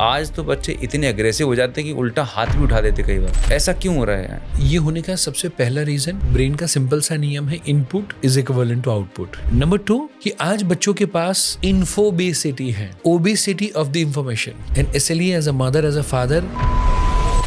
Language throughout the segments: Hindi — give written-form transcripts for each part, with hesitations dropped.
आज तो बच्चे इतने अग्रेसिव हो जाते हैं कि उल्टा हाथ भी उठा देते कई बार। ऐसा क्यों हो रहा है? ये होने का सबसे पहला रीजन ब्रेन का सिंपल सा नियम है, input is equivalent to output. Number 2 कि आज बच्चों के पास इन्फोबेसिटी है, obesity of the information, and इसलिए as a mother as a father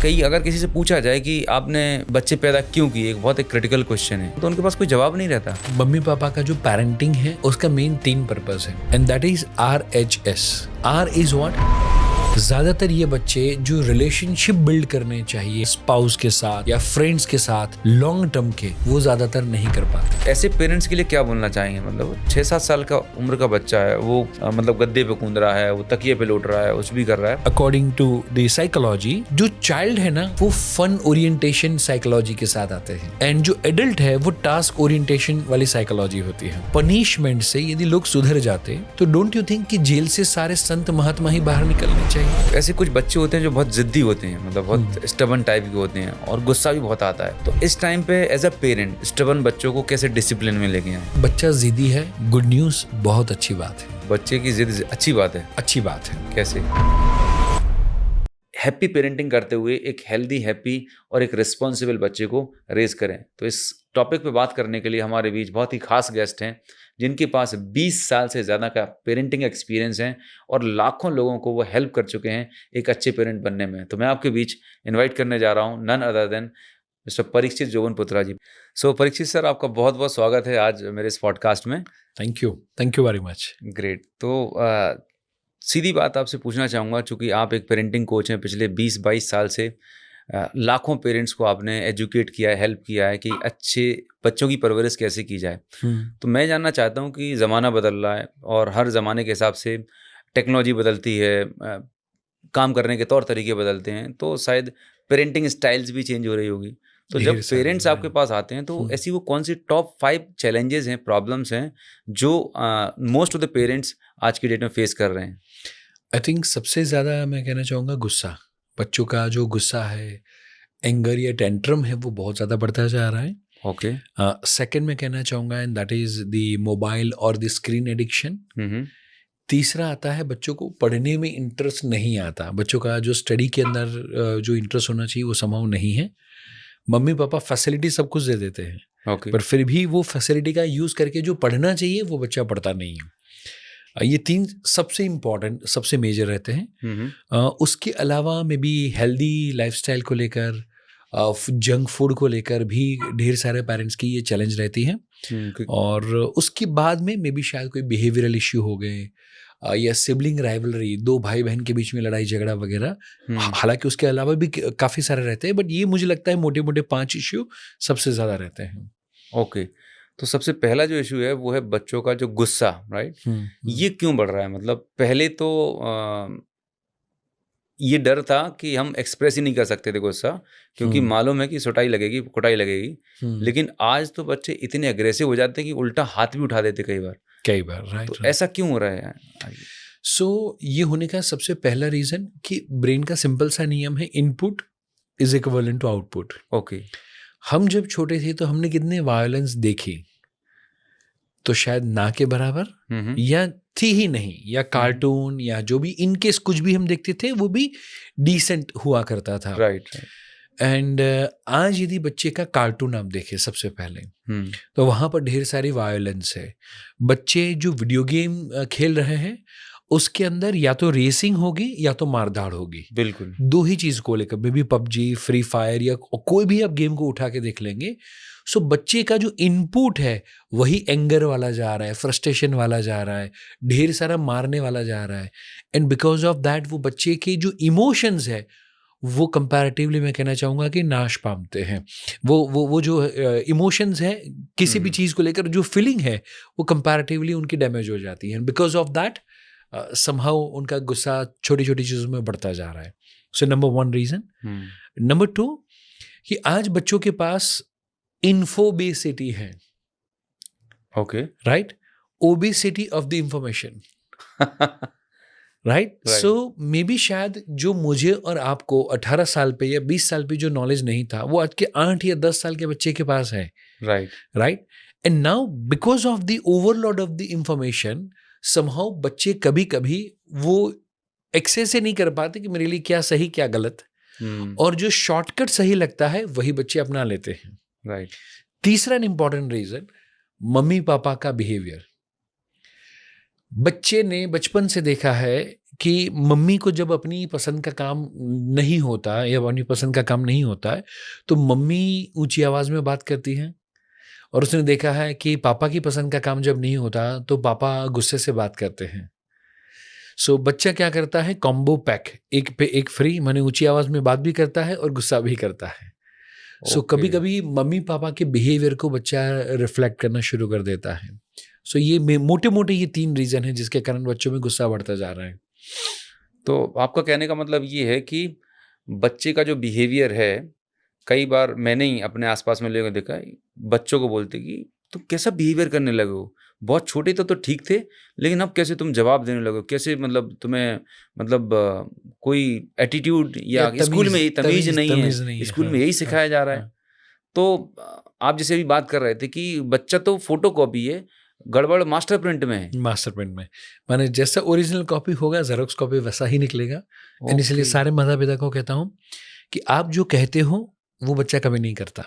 कई अगर किसी से पूछा जाए कि आपने बच्चे पैदा क्यों किए, एक बहुत एक क्रिटिकल क्वेश्चन है, तो उनके पास कोई जवाब नहीं रहता। मम्मी पापा का जो पेरेंटिंग है उसका मेन 3 पर्पस है, and that is RHS। R is what? ज्यादातर ये बच्चे जो रिलेशनशिप बिल्ड करने चाहिए स्पाउस के साथ या फ्रेंड्स के साथ लॉन्ग टर्म के, वो ज्यादातर नहीं कर पाते। ऐसे पेरेंट्स के लिए क्या बोलना चाहेंगे? मतलब 6-7 साल का उम्र का बच्चा है, वो मतलब गद्दे पे कूद रहा है, वो तकिए पे लौट रहा है, कुछ भी कर रहा है। अकॉर्डिंग टू द साइकोलॉजी, जो चाइल्ड है ना वो फन ओरिएंटेशन साइकोलॉजी के साथ आते हैं, एंड जो एडल्ट है वो टास्क ओरिएंटेशन वाली साइकोलॉजी होती है। पनिशमेंट से यदि लोग सुधर जाते तो डोंट यू थिंक कि जेल से सारे संत महात्मा ही बाहर निकलने चाहिए? ऐसे कुछ बच्चे होते हैं जो बहुत जिद्दी होते हैं, मतलब बहुत स्टबन टाइप के होते हैं और गुस्सा भी बहुत आता है। तो इस टाइम पे एज अ पेरेंट स्टबन बच्चों को कैसे डिसिप्लिन में लेके आए? बच्चा जिद्दी है, गुड न्यूज, बहुत अच्छी बात है। बच्चे की जिद अच्छी बात है? अच्छी बात है। कैसे? हैप्पी पेरेंटिंग करते हुए एक हेल्दी, हैप्पी और एक रिस्पॉन्सिबल बच्चे को रेज करें। तो इस टॉपिक पे बात करने के लिए हमारे बीच बहुत ही खास गेस्ट हैं जिनके पास 20 साल से ज़्यादा का पेरेंटिंग एक्सपीरियंस है और लाखों लोगों को वो हेल्प कर चुके हैं एक अच्छे पेरेंट बनने में। तो मैं आपके बीच इनवाइट करने जा रहा हूँ none other than mister Parikshit Joganputra ji. So Parikshit sir, आपका बहुत बहुत स्वागत है आज मेरे इस पॉडकास्ट में। Thank you very much. Great. तो सीधी बात आपसे पूछना चाहूँगा, चूँकि आप एक पेरेंटिंग कोच हैं, पिछले 20-22 साल से लाखों पेरेंट्स को आपने एजुकेट किया है, हेल्प किया है कि अच्छे बच्चों की परवरिश कैसे की जाए। तो मैं जानना चाहता हूँ कि ज़माना बदल रहा है और हर ज़माने के हिसाब से टेक्नोलॉजी बदलती है, काम करने के तौर तरीके बदलते हैं, तो शायद पेरेंटिंग स्टाइल्स भी चेंज हो रही होगी। तो जब पेरेंट्स आपके पास आते हैं तो ऐसी वो कौन सी टॉप 5 चैलेंजेस हैं, प्रॉब्लम्स हैं जो मोस्ट ऑफ द पेरेंट्स आज की डेट में फेस कर रहे हैं? आई थिंक सबसे ज़्यादा मैं कहना चाहूँगा गुस्सा। बच्चों का जो गुस्सा है, एंगर या टेंट्रम है, वो बहुत ज़्यादा बढ़ता जा रहा है। ओके। सेकंड मैं कहना चाहूँगा and that is the mobile और द स्क्रीन एडिक्शन। तीसरा आता है बच्चों को पढ़ने में इंटरेस्ट नहीं आता। बच्चों का जो स्टडी के अंदर जो इंटरेस्ट होना चाहिए वो संभव नहीं है। मम्मी पापा फैसिलिटी सब कुछ दे देते हैं, ओके। पर फिर भी वो फैसिलिटी का यूज़ करके जो पढ़ना चाहिए वो बच्चा पढ़ता नहीं है। ये 3 सबसे इम्पॉर्टेंट, सबसे मेजर रहते हैं। उसके अलावा मे बी हेल्दी लाइफस्टाइल को लेकर, जंक फूड को लेकर भी ढेर सारे पेरेंट्स की ये चैलेंज रहती है। और उसके बाद में मे बी शायद कोई बिहेवियरल इश्यू हो गए या सिबलिंग राइवलरी, 2 भाई बहन के बीच में लड़ाई झगड़ा वगैरह। हालांकि उसके अलावा भी काफ़ी सारे रहते हैं, बट ये मुझे लगता है मोटे मोटे 5 इश्यू सबसे ज़्यादा रहते हैं। ओके। तो सबसे पहला जो इशू है वो है बच्चों का जो गुस्सा, राइट? ये क्यों बढ़ रहा है? मतलब पहले तो ये डर था कि हम एक्सप्रेस ही नहीं कर सकते थे गुस्सा, क्योंकि मालूम है कि सुटाई लगेगी, कुटाई लगेगी। लेकिन आज तो बच्चे इतने अग्रेसिव हो जाते हैं कि उल्टा हाथ भी उठा देते कई बार। राइट। तो ऐसा क्यों हो रहा है? सो ये होने का सबसे पहला रीज़न कि ब्रेन का सिंपल सा नियम है, input is equivalent to output. Okay. हम जब छोटे थे तो हमने कितने वायलेंस देखी, तो शायद ना के बराबर या थी ही नहीं, या कार्टून या जो भी इनकेस कुछ भी हम देखते थे वो भी डिसेंट हुआ करता था। राइट। एंड आज यदि बच्चे का कार्टून आप देखें सबसे पहले, तो वहाँ पर ढेर सारी वायलेंस है। बच्चे जो वीडियो गेम खेल रहे हैं उसके अंदर या तो रेसिंग होगी या तो मारधाड़ होगी। बिल्कुल। 2 ही चीज़ को लेकर, may be PUBG, free fire या कोई भी आप गेम को उठा के देख लेंगे। सो बच्चे का जो इनपुट है वही एंगर वाला जा रहा है, फ्रस्ट्रेशन वाला जा रहा है, ढेर सारा मारने वाला जा रहा है। एंड बिकॉज ऑफ दैट वो बच्चे के जो इमोशंस है वो कंपैरेटिवली मैं कहना चाहूँगा कि नाश पाते हैं। वो जो इमोशंस है किसी भी चीज़ को लेकर, जो फीलिंग है वो कंपैरेटिवली उनकी डैमेज हो जाती है। बिकॉज ऑफ दैट समहाउ उनका गुस्सा छोटी छोटी चीज़ों में बढ़ता जा रहा है। So number 1 reason. नंबर 2 कि आज बच्चों के पास इन्फोबेसिटी है। Okay. Right. Obesity of the information. Right. So may be शायद जो मुझे और आपको 18 साल पे या 20 साल पे जो नॉलेज नहीं था वो आज के 8 या 10 साल के बच्चे के पास है। Right. And now because of the overload of the information somehow बच्चे कभी कभी वो एक्सेस से नहीं कर पाते कि मेरे लिए क्या सही क्या गलत, और जो शॉर्टकट सही लगता है वही बच्चे अपना लेते हैं। राइट। तीसरा इंपॉर्टेंट रीजन, मम्मी पापा का बिहेवियर। बच्चे ने बचपन से देखा है कि मम्मी को जब अपनी पसंद का काम नहीं होता या अपनी पसंद का काम नहीं होता है तो मम्मी ऊंची आवाज में बात करती हैं, और उसने देखा है कि पापा की पसंद का काम जब नहीं होता तो पापा गुस्से से बात करते हैं। सो बच्चा क्या करता है, कॉम्बो पैक, एक पे एक फ्री, माने ऊंची आवाज में बात भी करता है और गुस्सा भी करता है। So okay. कभी कभी मम्मी पापा के बिहेवियर को बच्चा रिफ्लेक्ट करना शुरू कर देता है। सो ये मोटे मोटे ये 3 रीजन है जिसके कारण बच्चों में गुस्सा बढ़ता जा रहा है। तो आपका कहने का मतलब ये है कि बच्चे का जो बिहेवियर है, कई बार मैंने ही अपने आसपास में लोगों को देखा है, बच्चों को बोलते कि तुम कैसा बिहेवियर करने लगे हो, बहुत छोटे तो ठीक थे, लेकिन अब कैसे तुम जवाब देने लगे हो, कैसे मतलब तुम्हें मतलब कोई एटीट्यूड या स्कूल में तमीज नहीं तमीज है, नहीं है। स्कूल हाँ, में यही हाँ, सिखाया जा रहा है। हाँ। तो आप जैसे भी बात कर रहे थे कि बच्चा तो फोटो कॉपी है, गड़बड़ मास्टर प्रिंट में है। मास्टर प्रिंट में, माने जैसा ओरिजिनल कॉपी होगा जेरोक्स कॉपी वैसा ही निकलेगा। एंड इसलिए ओके। सारे माता पिता को कहता हूँ कि आप जो कहते हो वो बच्चा कभी नहीं करता।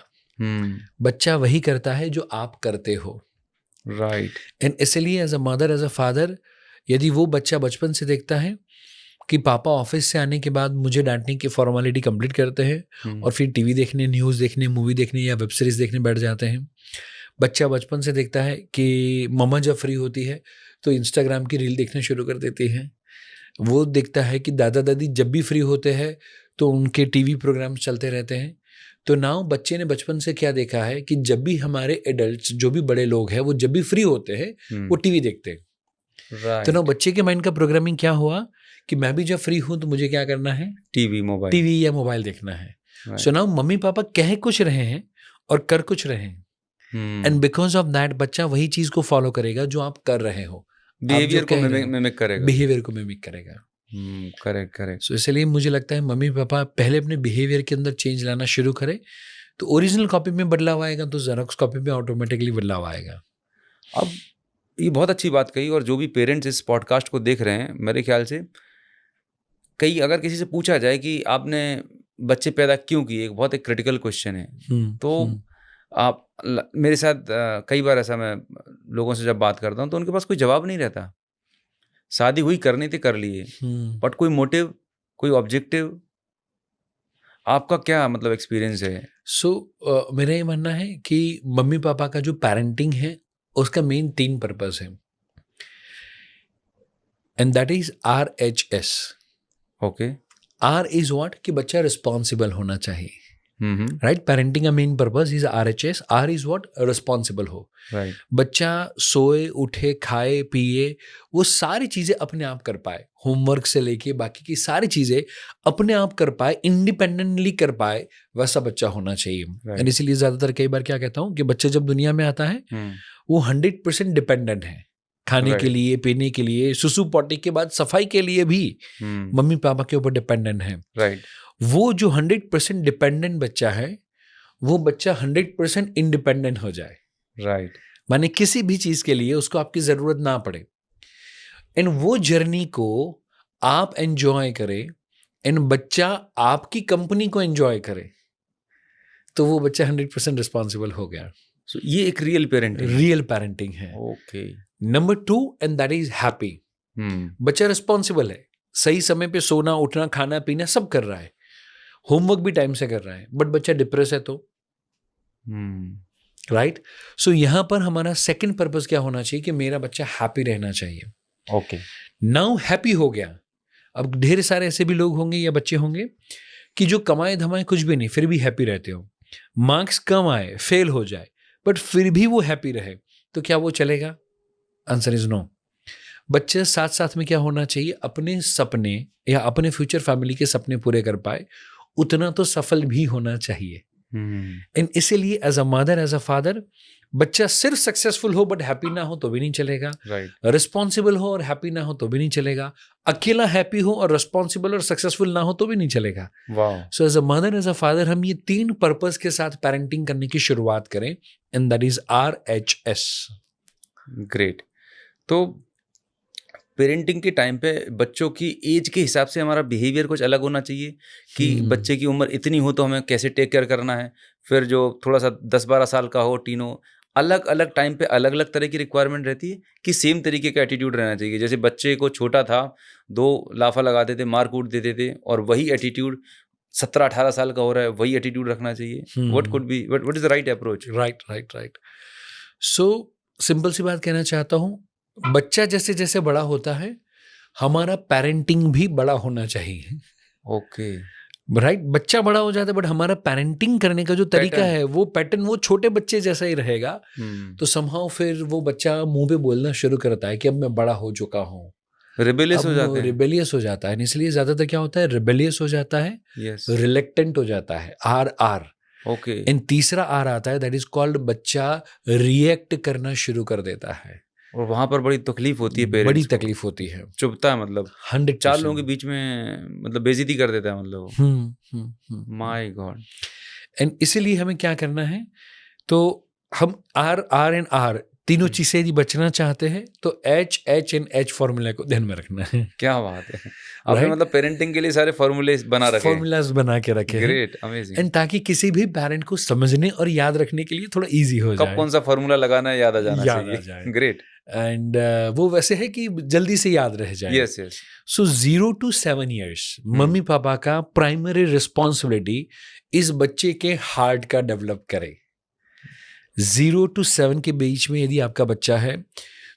बच्चा वही करता है जो आप करते हो। राइट। एंड इसलिए as a mother as a father, यदि वो बच्चा बचपन से देखता है कि पापा ऑफिस से आने के बाद मुझे डांटने की फॉर्मेलिटी कंप्लीट करते हैं और फिर टीवी देखने, न्यूज़ देखने, मूवी देखने या वेब सीरीज देखने बैठ जाते हैं। बच्चा बचपन से देखता है कि मम्मा जब फ्री होती है तो इंस्टाग्राम की रील देखना शुरू कर देती है। वो देखता है कि दादा दादी जब भी फ्री होते हैं तो उनके टीवी प्रोग्राम चलते रहते हैं। तो नाउ बच्चे ने बचपन से क्या देखा है कि जब भी हमारे एडल्ट्स, जो भी बड़े लोग हैं, वो जब भी फ्री होते हैं वो टीवी देखते हैं। तो ना राइट। बच्चे के माइंड का प्रोग्रामिंग क्या हुआ कि मैं भी जब फ्री हूं तो मुझे क्या करना है, टीवी, मोबाइल। टीवी या मोबाइल देखना है। Right. So now mummy papa कह कुछ रहे हैं और कर कुछ रहे हैं, एंड बिकॉज ऑफ दैट बच्चा वही चीज को फॉलो करेगा जो आप कर रहे हो। बिहेवियर को मिमिक करेगा। बिहेवियर को मिमिक करेगा। Correct correct. सो इसलिए मुझे लगता है मम्मी पापा पहले अपने बिहेवियर के अंदर चेंज लाना शुरू करें तो ओरिजिनल कॉपी में बदलाव आएगा, तो जेरोक्स कॉपी में ऑटोमेटिकली बदलाव आएगा। अब ये बहुत अच्छी बात कही, और जो भी पेरेंट्स इस पॉडकास्ट को देख रहे हैं, मेरे ख्याल से कई अगर किसी से पूछा जाए कि आपने बच्चे पैदा क्यों किए, एक बहुत एक क्रिटिकल क्वेश्चन है, तो आप मेरे साथ कई बार ऐसा मैं लोगों से जब बात करता हूँ तो उनके पास कोई जवाब नहीं रहता। शादी हुई, करनी थी, कर लिए, बट कोई मोटिव, कोई ऑब्जेक्टिव, आपका क्या मतलब एक्सपीरियंस है? सो मेरा ये मानना है कि मम्मी पापा का जो पेरेंटिंग है उसका मेन 3 पर्पस है, and that is RHS। Okay. R is what, कि बच्चा रिस्पॉन्सिबल होना चाहिए। राइट, पेरेंटिंग का main purpose is RHS। R is what, responsible हो। राइट। बच्चा सोए उठे खाए पिए वो सारी चीजें अपने आप कर पाए, होमवर्क से लेके बाकी की सारी चीजें अपने आप कर पाए, इंडिपेंडेंटली कर पाए, वैसा बच्चा होना चाहिए। एंड इसीलिए ज्यादातर कई बार क्या कहता हूँ कि बच्चा जब दुनिया में आता है वो 100% डिपेंडेंट है, खाने के लिए, पीने के लिए, सुसु पॉटी के बाद सफाई के लिए भी मम्मी पापा के ऊपर डिपेंडेंट है। राइट। वो जो 100% डिपेंडेंट बच्चा है वो बच्चा 100% इंडिपेंडेंट हो जाए। राइट। माने किसी भी चीज के लिए उसको आपकी जरूरत ना पड़े, एंड वो जर्नी को आप एंजॉय करें, एंड बच्चा आपकी कंपनी को एंजॉय करे, तो वो बच्चा 100% रिस्पॉन्सिबल हो गया। सो ये एक रियल पेरेंटिंग है। Okay. Number 2, and that is happy. बच्चा रिस्पॉन्सिबल है, सही समय पे सोना उठना खाना पीना सब कर रहा है, होमवर्क भी टाइम से कर रहा है, बट बच्चा डिप्रेस है तो राइट। सो यहां पर हमारा सेकंड पर्पस क्या होना चाहिए कि मेरा बच्चा हैप्पी रहना चाहिए। ओके। नाउ हैप्पी हो गया, अब ढेर सारे ऐसे भी लोग होंगे या बच्चे होंगे कि जो कमाए धमाए कुछ भी नहीं फिर भी हैप्पी रहते हो, मार्क्स कम आए, फेल हो जाए, बट फिर भी वो हैप्पी रहे, तो क्या वो चलेगा? Answer is no. बच्चे साथ साथ में क्या होना चाहिए, अपने सपने या अपने फ्यूचर फैमिली के सपने पूरे कर पाए, उतना तो सफल भी होना चाहिए। एंड इसीलिए as a mother as a father, बच्चा सिर्फ सक्सेसफुल हो बट हैप्पी ना हो तो भी नहीं चलेगा, रिस्पॉन्सिबल हो और हैप्पी ना हो तो भी नहीं चलेगा, अकेला हैप्पी हो और रिस्पॉन्सिबल और सक्सेसफुल ना हो तो भी नहीं चलेगा। So as a mother as a father हम ये 3 पर्पस के साथ पेरेंटिंग करने की शुरुआत करें, and that is RHS। Great. तो पेरेंटिंग के टाइम पे बच्चों की एज के हिसाब से हमारा बिहेवियर कुछ अलग होना चाहिए कि बच्चे की उम्र इतनी हो तो हमें कैसे टेक केयर करना है, फिर जो थोड़ा सा 10-12 साल का हो टीनो, अलग अलग टाइम पे अलग अलग तरह की रिक्वायरमेंट रहती है कि सेम तरीके का एटीट्यूड रहना चाहिए। जैसे बच्चे को छोटा था, 2 लाफा लगाते थे, मार कूट देते थे, और वही एटीट्यूड 17-18 साल का हो रहा है, वही एटीट्यूड रखना चाहिए। What is the right approach? Right. So simple सी बात कहना चाहता हूँ, बच्चा जैसे जैसे बड़ा होता है, हमारा पेरेंटिंग भी बड़ा होना चाहिए। ओके। राइट, बच्चा बड़ा हो जाता है बट हमारा पेरेंटिंग करने का जो तरीका Pattern. है वो पैटर्न वो छोटे बच्चे जैसा ही रहेगा। तो समहाउ फिर वो बच्चा मुंह पे बोलना शुरू करता है कि अब मैं बड़ा हो चुका हूँ, रिबेलियस अब हो जाते हैं। रिबेलियस हो जाता है। इसलिए ज्यादातर क्या होता है, रिबेलियस हो जाता है, यस। रिलेक्टेंट हो जाता है, आर। ओके। एंड तीसरा आर आता है, दैट इज कॉल्ड बच्चा रिएक्ट करना शुरू कर देता है। और वहां पर बड़ी तकलीफ होती है, बड़ी पेरेंट्स को तकलीफ होती है, चुभता है, मतलब 100%। 4 लोगों के बीच में मतलब बेइज्जती कर देता है, मतलब माय गॉड। एंड इसीलिए हमें क्या करना है, तो हम आर एंड आर तीनों चीजें यदि बचना चाहते हैं तो एच एंड एच फॉर्मूला को ध्यान में रखना है। क्या बात है, आपने Right? मतलब पेरेंटिंग के लिए सारे फॉर्मूले बना रखे हैं। फॉर्मूलाज बना के रखे हैं, ग्रेट, अमेजिंग। एंड ताकि किसी भी पेरेंट को समझने और याद रखने के लिए थोड़ा इजी हो कब जाए, कौन सा फॉर्मूला लगाना है याद आ जाना याद आ चाहिए। जाए। ग्रेट। एंड वो वैसे है कि जल्दी से याद रह जाए। Yes yes. So 0 to 7 years mummy papa का प्राइमरी रिस्पॉन्सिबिलिटी इस बच्चे के हार्ट का डेवलप करे। 0 to 7 के बीच में यदि आपका बच्चा है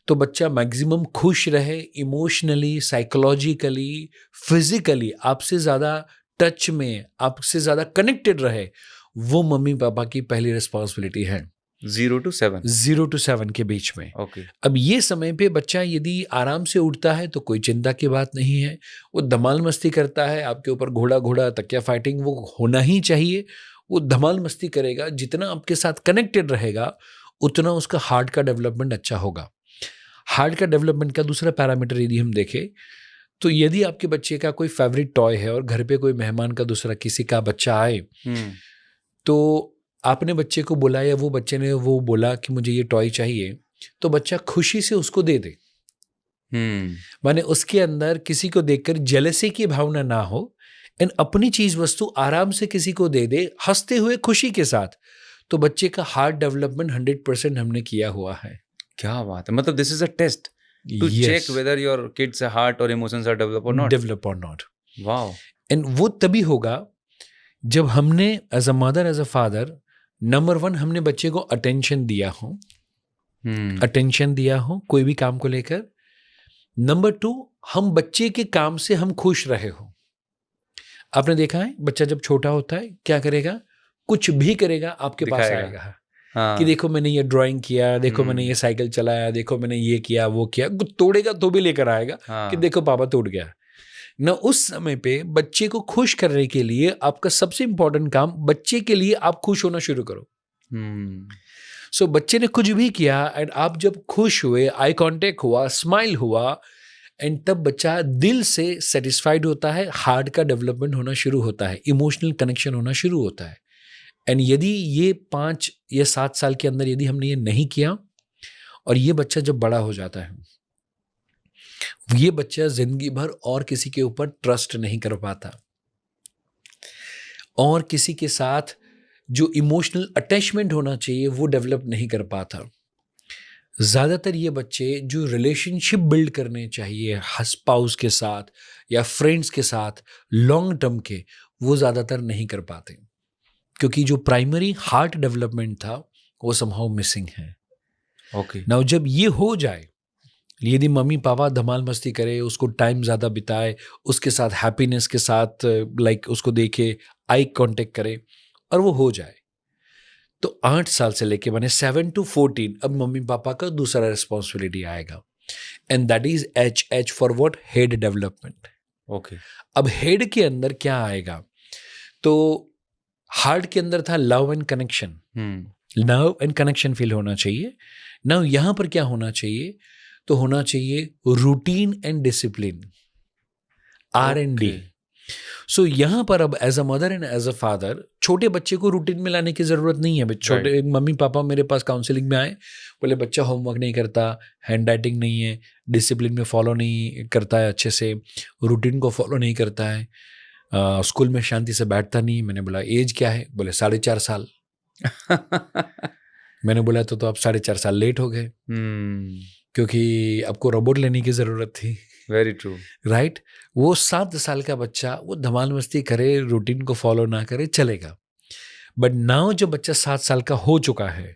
तो बच्चा मैक्सिमम खुश रहे, इमोशनली, साइकोलॉजिकली, फिजिकली आपसे ज़्यादा टच में, आपसे ज़्यादा कनेक्टेड रहे, वो मम्मी पापा की पहली रिस्पॉन्सिबिलिटी है। 0 to 7। 0 to 7 के बीच में। ओके। अब ये समय पे बच्चा यदि आराम से उठता है तो कोई चिंता की बात नहीं है, वो धमाल मस्ती करता है, आपके ऊपर घोड़ा तकिया फाइटिंग वो होना ही चाहिए, वो धमाल मस्ती करेगा, जितना आपके साथ कनेक्टेड रहेगा उतना उसका हार्ट का डेवलपमेंट अच्छा होगा। हार्ट का डेवलपमेंट का दूसरा पैरामीटर यदि हम देखें तो यदि आपके बच्चे का कोई फेवरेट टॉय है और घर पे कोई मेहमान का दूसरा किसी का बच्चा आए, तो आपने बच्चे को बोला या वो बच्चे ने वो बोला कि मुझे ये टॉय चाहिए, तो बच्चा खुशी से उसको दे दे। माने उसके अंदर किसी को देखकर जेलसी की भावना ना हो, एंड अपनी चीज वस्तु आराम से किसी को दे दे, हंसते हुए खुशी के साथ, तो बच्चे का हार्ट डेवलपमेंट 100% हमने किया हुआ है। क्या बात है, मतलब this is a test to check whether your kids heart और इमोशंस आर डेवलप और नॉट। वाओ। एंड वो तभी होगा जब हमने as a mother, as a father, number 1 हमने बच्चे को अटेंशन दिया हो कोई भी काम को लेकर। नंबर 2, हम बच्चे के काम से हम खुश रहे हो। आपने देखा है बच्चा जब छोटा होता है क्या करेगा, कुछ भी करेगा आपके पास आएगा। कि देखो मैंने ये ड्राइंग किया, देखो मैंने ये साइकिल चलाया, देखो मैंने ये किया वो किया, तोड़ेगा तो भी लेकर आएगा कि देखो पापा टूट गया ना। उस समय पे बच्चे को खुश करने के लिए आपका सबसे इंपॉर्टेंट काम, बच्चे के लिए आप खुश होना शुरू करो। सो बच्चे ने कुछ भी किया एंड आप जब खुश हुए, आई कांटेक्ट हुआ, स्माइल हुआ, एंड तब बच्चा दिल से सेटिस्फाइड होता है, हार्ट का डेवलपमेंट होना शुरू होता है, इमोशनल कनेक्शन होना शुरू होता है। एंड यदि ये 5 या 7 साल के अंदर यदि हमने ये नहीं किया, और ये बच्चा जब बड़ा हो जाता है, ये बच्चा जिंदगी भर और किसी के ऊपर ट्रस्ट नहीं कर पाता, और किसी के साथ जो इमोशनल अटैचमेंट होना चाहिए वो डेवलप नहीं कर पाता। ज़्यादातर ये बच्चे जो रिलेशनशिप बिल्ड करने चाहिए स्पाउस के साथ या फ्रेंड्स के साथ लॉन्ग टर्म के, वो ज़्यादातर नहीं कर पाते, क्योंकि जो प्राइमरी हार्ट डेवलपमेंट था वो समहाउ मिसिंग है। ओके। नाउ जब ये हो जाए, यदि मम्मी पापा धमाल मस्ती करे, उसको टाइम ज़्यादा बिताए, उसके साथ हैप्पीनेस के साथ लाइक उसको देखे, आई कांटेक्ट करे, और वो हो जाए, तो 8 साल से लेके मैंने 7 to 14 अब मम्मी पापा का दूसरा रिस्पॉन्सिबिलिटी आएगा, and that is H for what, head development. Okay. अब हेड के अंदर क्या आएगा, तो हार्ट के अंदर था love and connection, love and connection feel होना चाहिए। नाउ यहां पर क्या होना चाहिए, तो होना चाहिए रूटीन एंड डिसिप्लिन, R&D। सो यहाँ पर अब as a mother and as a father छोटे बच्चे को रूटीन में लाने की ज़रूरत नहीं है। अभी छोटे मम्मी पापा मेरे पास काउंसलिंग में आए, बोले बच्चा होमवर्क नहीं करता, हैंड राइटिंग नहीं है, डिसिप्लिन में फॉलो नहीं करता है, अच्छे से रूटीन को फॉलो नहीं करता है, स्कूल में शांति से बैठता नहीं। मैंने बोला एज क्या है? बोले 4.5 साल। मैंने बोला तो आप 4.5 साल लेट हो गए, क्योंकि आपको रोबोट लेने की ज़रूरत थी। Very true. राइट। वो 7 साल का बच्चा वो धमाल मस्ती करे, रूटीन को फॉलो ना करे, चलेगा। बट नाउ जो बच्चा 7 साल का हो चुका है,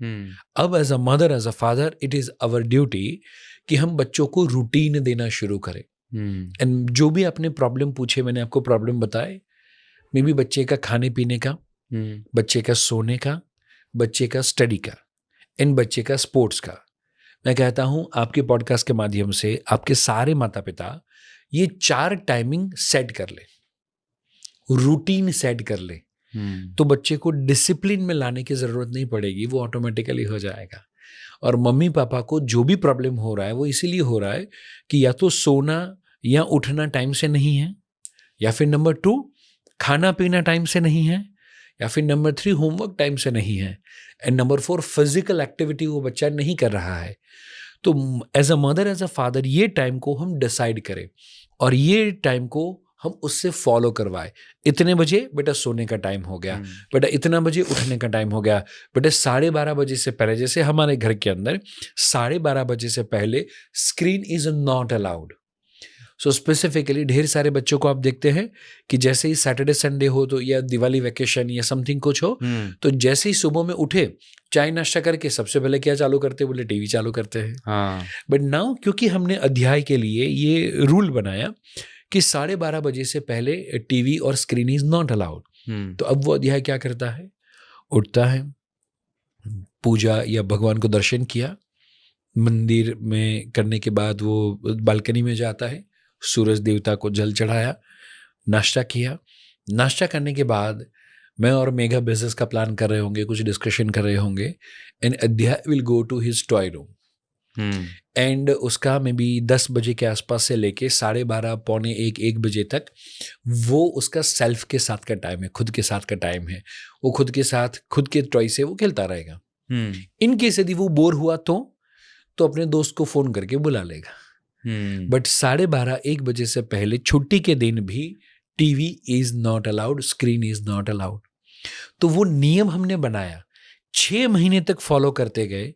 अब as a mother as a father it is our duty कि हम बच्चों को रूटीन देना शुरू करें। एंड जो भी आपने प्रॉब्लम पूछे, मैंने आपको प्रॉब्लम बताए, मे बी बच्चे का खाने पीने का, बच्चे का सोने का, बच्चे का स्टडी का, एंड बच्चे का स्पोर्ट्स का। मैं कहता हूं आपके पॉडकास्ट के माध्यम से आपके सारे माता पिता ये 4 टाइमिंग सेट कर ले, रूटीन सेट कर ले, तो बच्चे को डिसिप्लिन में लाने की ज़रूरत नहीं पड़ेगी, वो ऑटोमेटिकली हो जाएगा। और मम्मी पापा को जो भी प्रॉब्लम हो रहा है वो इसीलिए हो रहा है कि या तो सोना या उठना टाइम से नहीं है, या फिर नंबर 2 खाना पीना टाइम से नहीं है, या फिर नंबर 3 होमवर्क टाइम से नहीं है, एंड नंबर 4 फिजिकल एक्टिविटी वो बच्चा नहीं कर रहा है। तो as a mother as a father ये टाइम को हम डिसाइड करें और ये टाइम को हम उससे फॉलो करवाए। इतने बजे बेटा सोने का टाइम हो गया, बेटा इतना बजे उठने का टाइम हो गया, बेटा 12:30 बजे से पहले, जैसे हमारे घर के अंदर 12:30 बजे से पहले screen is not allowed. So specifically ढेर सारे बच्चों को आप देखते हैं कि जैसे ही सैटरडे संडे हो तो, या दिवाली वैकेशन या समथिंग कुछ हो, तो जैसे ही सुबह में उठे चाय नाश्ता करके सबसे पहले क्या चालू करते हैं? बोले टीवी चालू करते हैं। बट नाउ क्योंकि हमने अध्याय के लिए ये रूल बनाया कि 12:30 बजे से पहले टीवी और स्क्रीन इज नॉट अलाउड, तो अब वो अध्याय क्या करता है? उठता है, पूजा या भगवान को दर्शन किया, मंदिर में करने के बाद वो बालकनी में जाता है, सूरज देवता को जल चढ़ाया, नाश्ता किया। नाश्ता करने के बाद मैं और मेघा बिजनेस का प्लान कर रहे होंगे, कुछ डिस्कशन कर रहे होंगे, and Adhyay will go to his toy room, and उसका मे बी 10 बजे के आसपास से लेके 12:30 पौने 1 बजे तक वो उसका सेल्फ के साथ का टाइम है, खुद के साथ का टाइम है। वो खुद के साथ, खुद के टॉय से वो खेलता रहेगा। इन केस यदि वो बोर हुआ तो अपने दोस्त को फोन करके बुला लेगा। बट 12:30-1 बजे से पहले छुट्टी के दिन भी TV is not allowed, screen is not allowed. तो वो नियम हमने बनाया, 6 महीने तक फॉलो करते गए।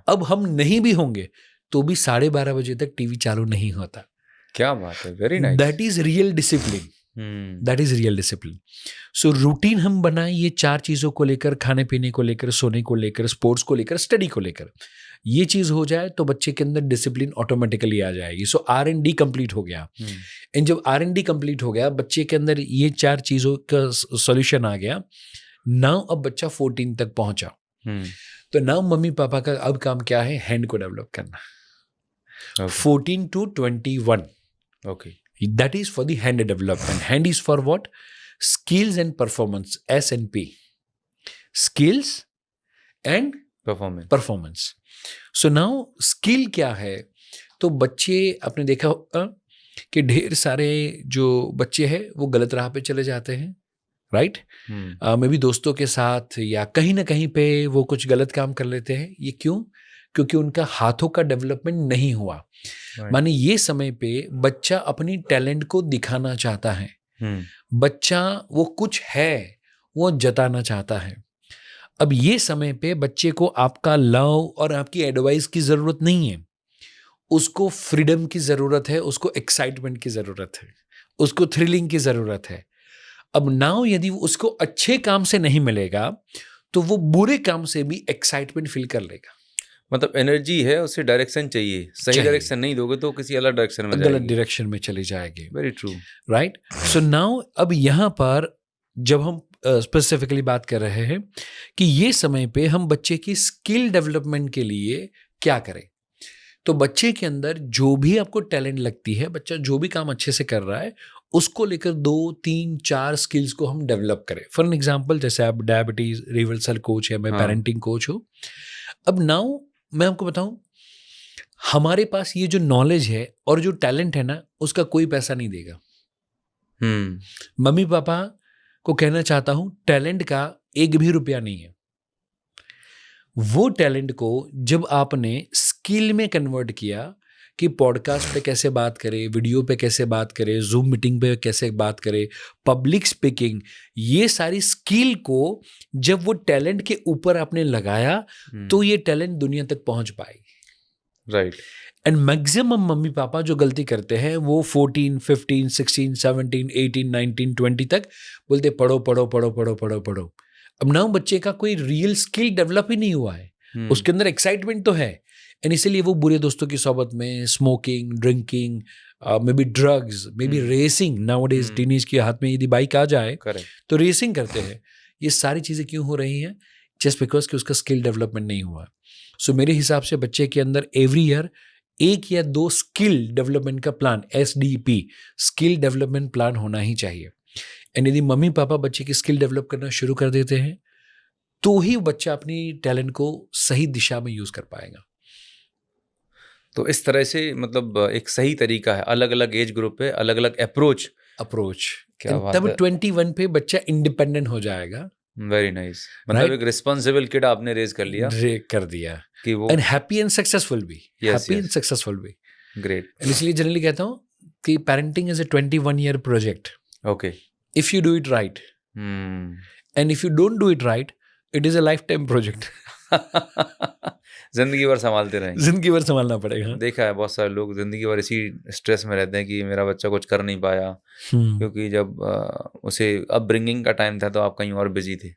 अब हम नहीं भी होंगे तो भी 12:30 बजे तक टीवी चालू नहीं होता। क्या बात है, very nice. That is real discipline, that is real discipline. So routine हम बनाए ये 4 चीज़ों को लेकर, खाने पीने को लेकर, सोने को लेकर, स्पोर्ट्स को लेकर, स्टडी को लेकर। ये चीज़ हो जाए तो बच्चे के अंदर डिसिप्लिन ऑटोमेटिकली आ जाएगी। सो R&D कंप्लीट हो गया, एंड जब R&D कंप्लीट हो गया, बच्चे के अंदर ये 4 चीज़ों का सॉल्यूशन आ गया। नाउ अब बच्चा 14 तक पहुंचा, तो नाउ मम्मी पापा का अब काम क्या है? हैंड को डेवलप करना। 14 to 21, okay, that is for the hand development. Hand is for what? Skills and performance, S&P. Skills and performance. So now skill क्या है? तो बच्चे, आपने देखा होगा कि ढेर सारे जो बच्चे हैं वो गलत राह पे चले जाते हैं, राइट? मे बी दोस्तों के साथ या कहीं ना कहीं पे वो कुछ गलत काम कर लेते हैं। ये क्यों? क्योंकि उनका हाथों का डेवलपमेंट नहीं हुआ। माने ये समय पे बच्चा अपनी टैलेंट को दिखाना चाहता है, बच्चा वो कुछ है वो जताना चाहता है। अब ये समय पे बच्चे को आपका लव और आपकी एडवाइस की ज़रूरत नहीं है, उसको फ्रीडम की ज़रूरत है, उसको एक्साइटमेंट की ज़रूरत है, उसको थ्रिलिंग की ज़रूरत है। अब नाउ यदि उसको अच्छे काम से नहीं मिलेगा तो वो बुरे काम से भी एक्साइटमेंट फील कर लेगा। मतलब एनर्जी है, उसे डायरेक्शन चाहिए, सही डायरेक्शन नहीं दोगे तो किसी अलग डायरेक्शन में गलत डायरेक्शन में चली जाएगी। Very true, right? So now अब यहाँ पर जब हम स्पेसिफिकली बात कर रहे हैं कि ये समय पे हम बच्चे की स्किल डेवलपमेंट के लिए क्या करें, तो बच्चे के अंदर जो भी आपको टैलेंट लगती है, बच्चा जो भी काम अच्छे से कर रहा है, उसको लेकर 2, 3, 4 स्किल्स को हम डेवलप करें। फॉर एन एग्जाम्पल, जैसे आप डायबिटीज रिवर्सल कोच है, मैं पेरेंटिंग कोच हूँ। अब नाउ मैं आपको बताऊं, हमारे पास ये जो नॉलेज है और जो टैलेंट है ना, उसका कोई पैसा नहीं देगा। मम्मी पापा को कहना चाहता हूं, टैलेंट का एक भी रुपया नहीं है। वो टैलेंट को जब आपने स्किल में कन्वर्ट किया कि पॉडकास्ट पे कैसे बात करें, वीडियो पे कैसे बात करें, जूम मीटिंग पे कैसे बात करें, पब्लिक स्पीकिंग, ये सारी स्किल को जब वो टैलेंट के ऊपर आपने लगाया तो ये टैलेंट दुनिया तक पहुंच पाएगी। Right. And maximum mummy papa जो गलती करते हैं वो 14, 15, 16, 17, 18, 19, 20 तक बोलते पढ़ो पढ़ो पढ़ो पढ़ो पढ़ो पढ़ो। अब ना बच्चे का कोई रियल स्किल डेवलप ही नहीं हुआ है, उसके अंदर एक्साइटमेंट तो है, एंड इसीलिए वो बुरे दोस्तों की सोबत में smoking, drinking, may be drugs, may be racing, nowadays teenage के हाथ में यदि बाइक आ जाए तो रेसिंग करते हैं। ये सारी चीज़ें क्यों हो रही हैं? जस्ट बिकॉज कि उसका स्किल डेवलपमेंट नहीं हुआ। सो मेरे हिसाब से बच्चे के अंदर एवरी ईयर 1 या 2 स्किल डेवलपमेंट का plan, SDP, skill development plan होना ही चाहिए। एंड यदि मम्मी पापा बच्चे की स्किल डेवलप करना शुरू कर देते हैं तो ही बच्चा अपनी टैलेंट को सही दिशा में यूज कर पाएगा। तो इस तरह से मतलब एक सही तरीका है, अलग अलग एज ग्रुप पे अलग अलग अप्रोच। क्या बात है। तब 21 पे बच्चा इंडिपेंडेंट हो जाएगा। Very nice. मतलब एक रिस्पॉन्सिबल किड आपने रेज कर लिया, कर दिया कि वो एंड हैप्पी एंड सक्सेसफुल भी, हैप्पी एंड सक्सेसफुल भी। ग्रेट। इसलिए जनरली कहता हूँ कि parenting is a 21 year project. Okay. If you do it right and if you don't do it right, it is a life time project. जिंदगी भर संभालते रहेंगे, जिंदगी भर संभालना पड़ेगा। देखा है बहुत सारे लोग जिंदगी भर इसी स्ट्रेस में रहते हैं कि मेरा बच्चा कुछ कर नहीं पाया, क्योंकि जब उसे अपब्रिंगिंग का टाइम था तो आप कहीं और बिजी थे।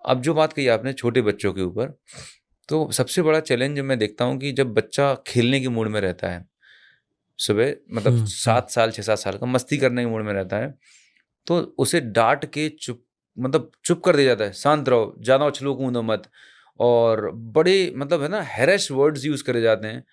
अब जो बात कही आपने छोटे बच्चों के ऊपर, तो सबसे बड़ा चैलेंज मैं देखता हूँ कि जब बच्चा खेलने के मूड में रहता है, सुबह मतलब 7 साल 6-7 साल का मस्ती करने के मूड में रहता है, तो उसे डांट के चुप कर दिया जाता है, शांत रहो, ज़्यादा उछलो कूदो मत, और बड़े मतलब है ना हैरेश वर्ड्स यूज़ करे जाते हैं।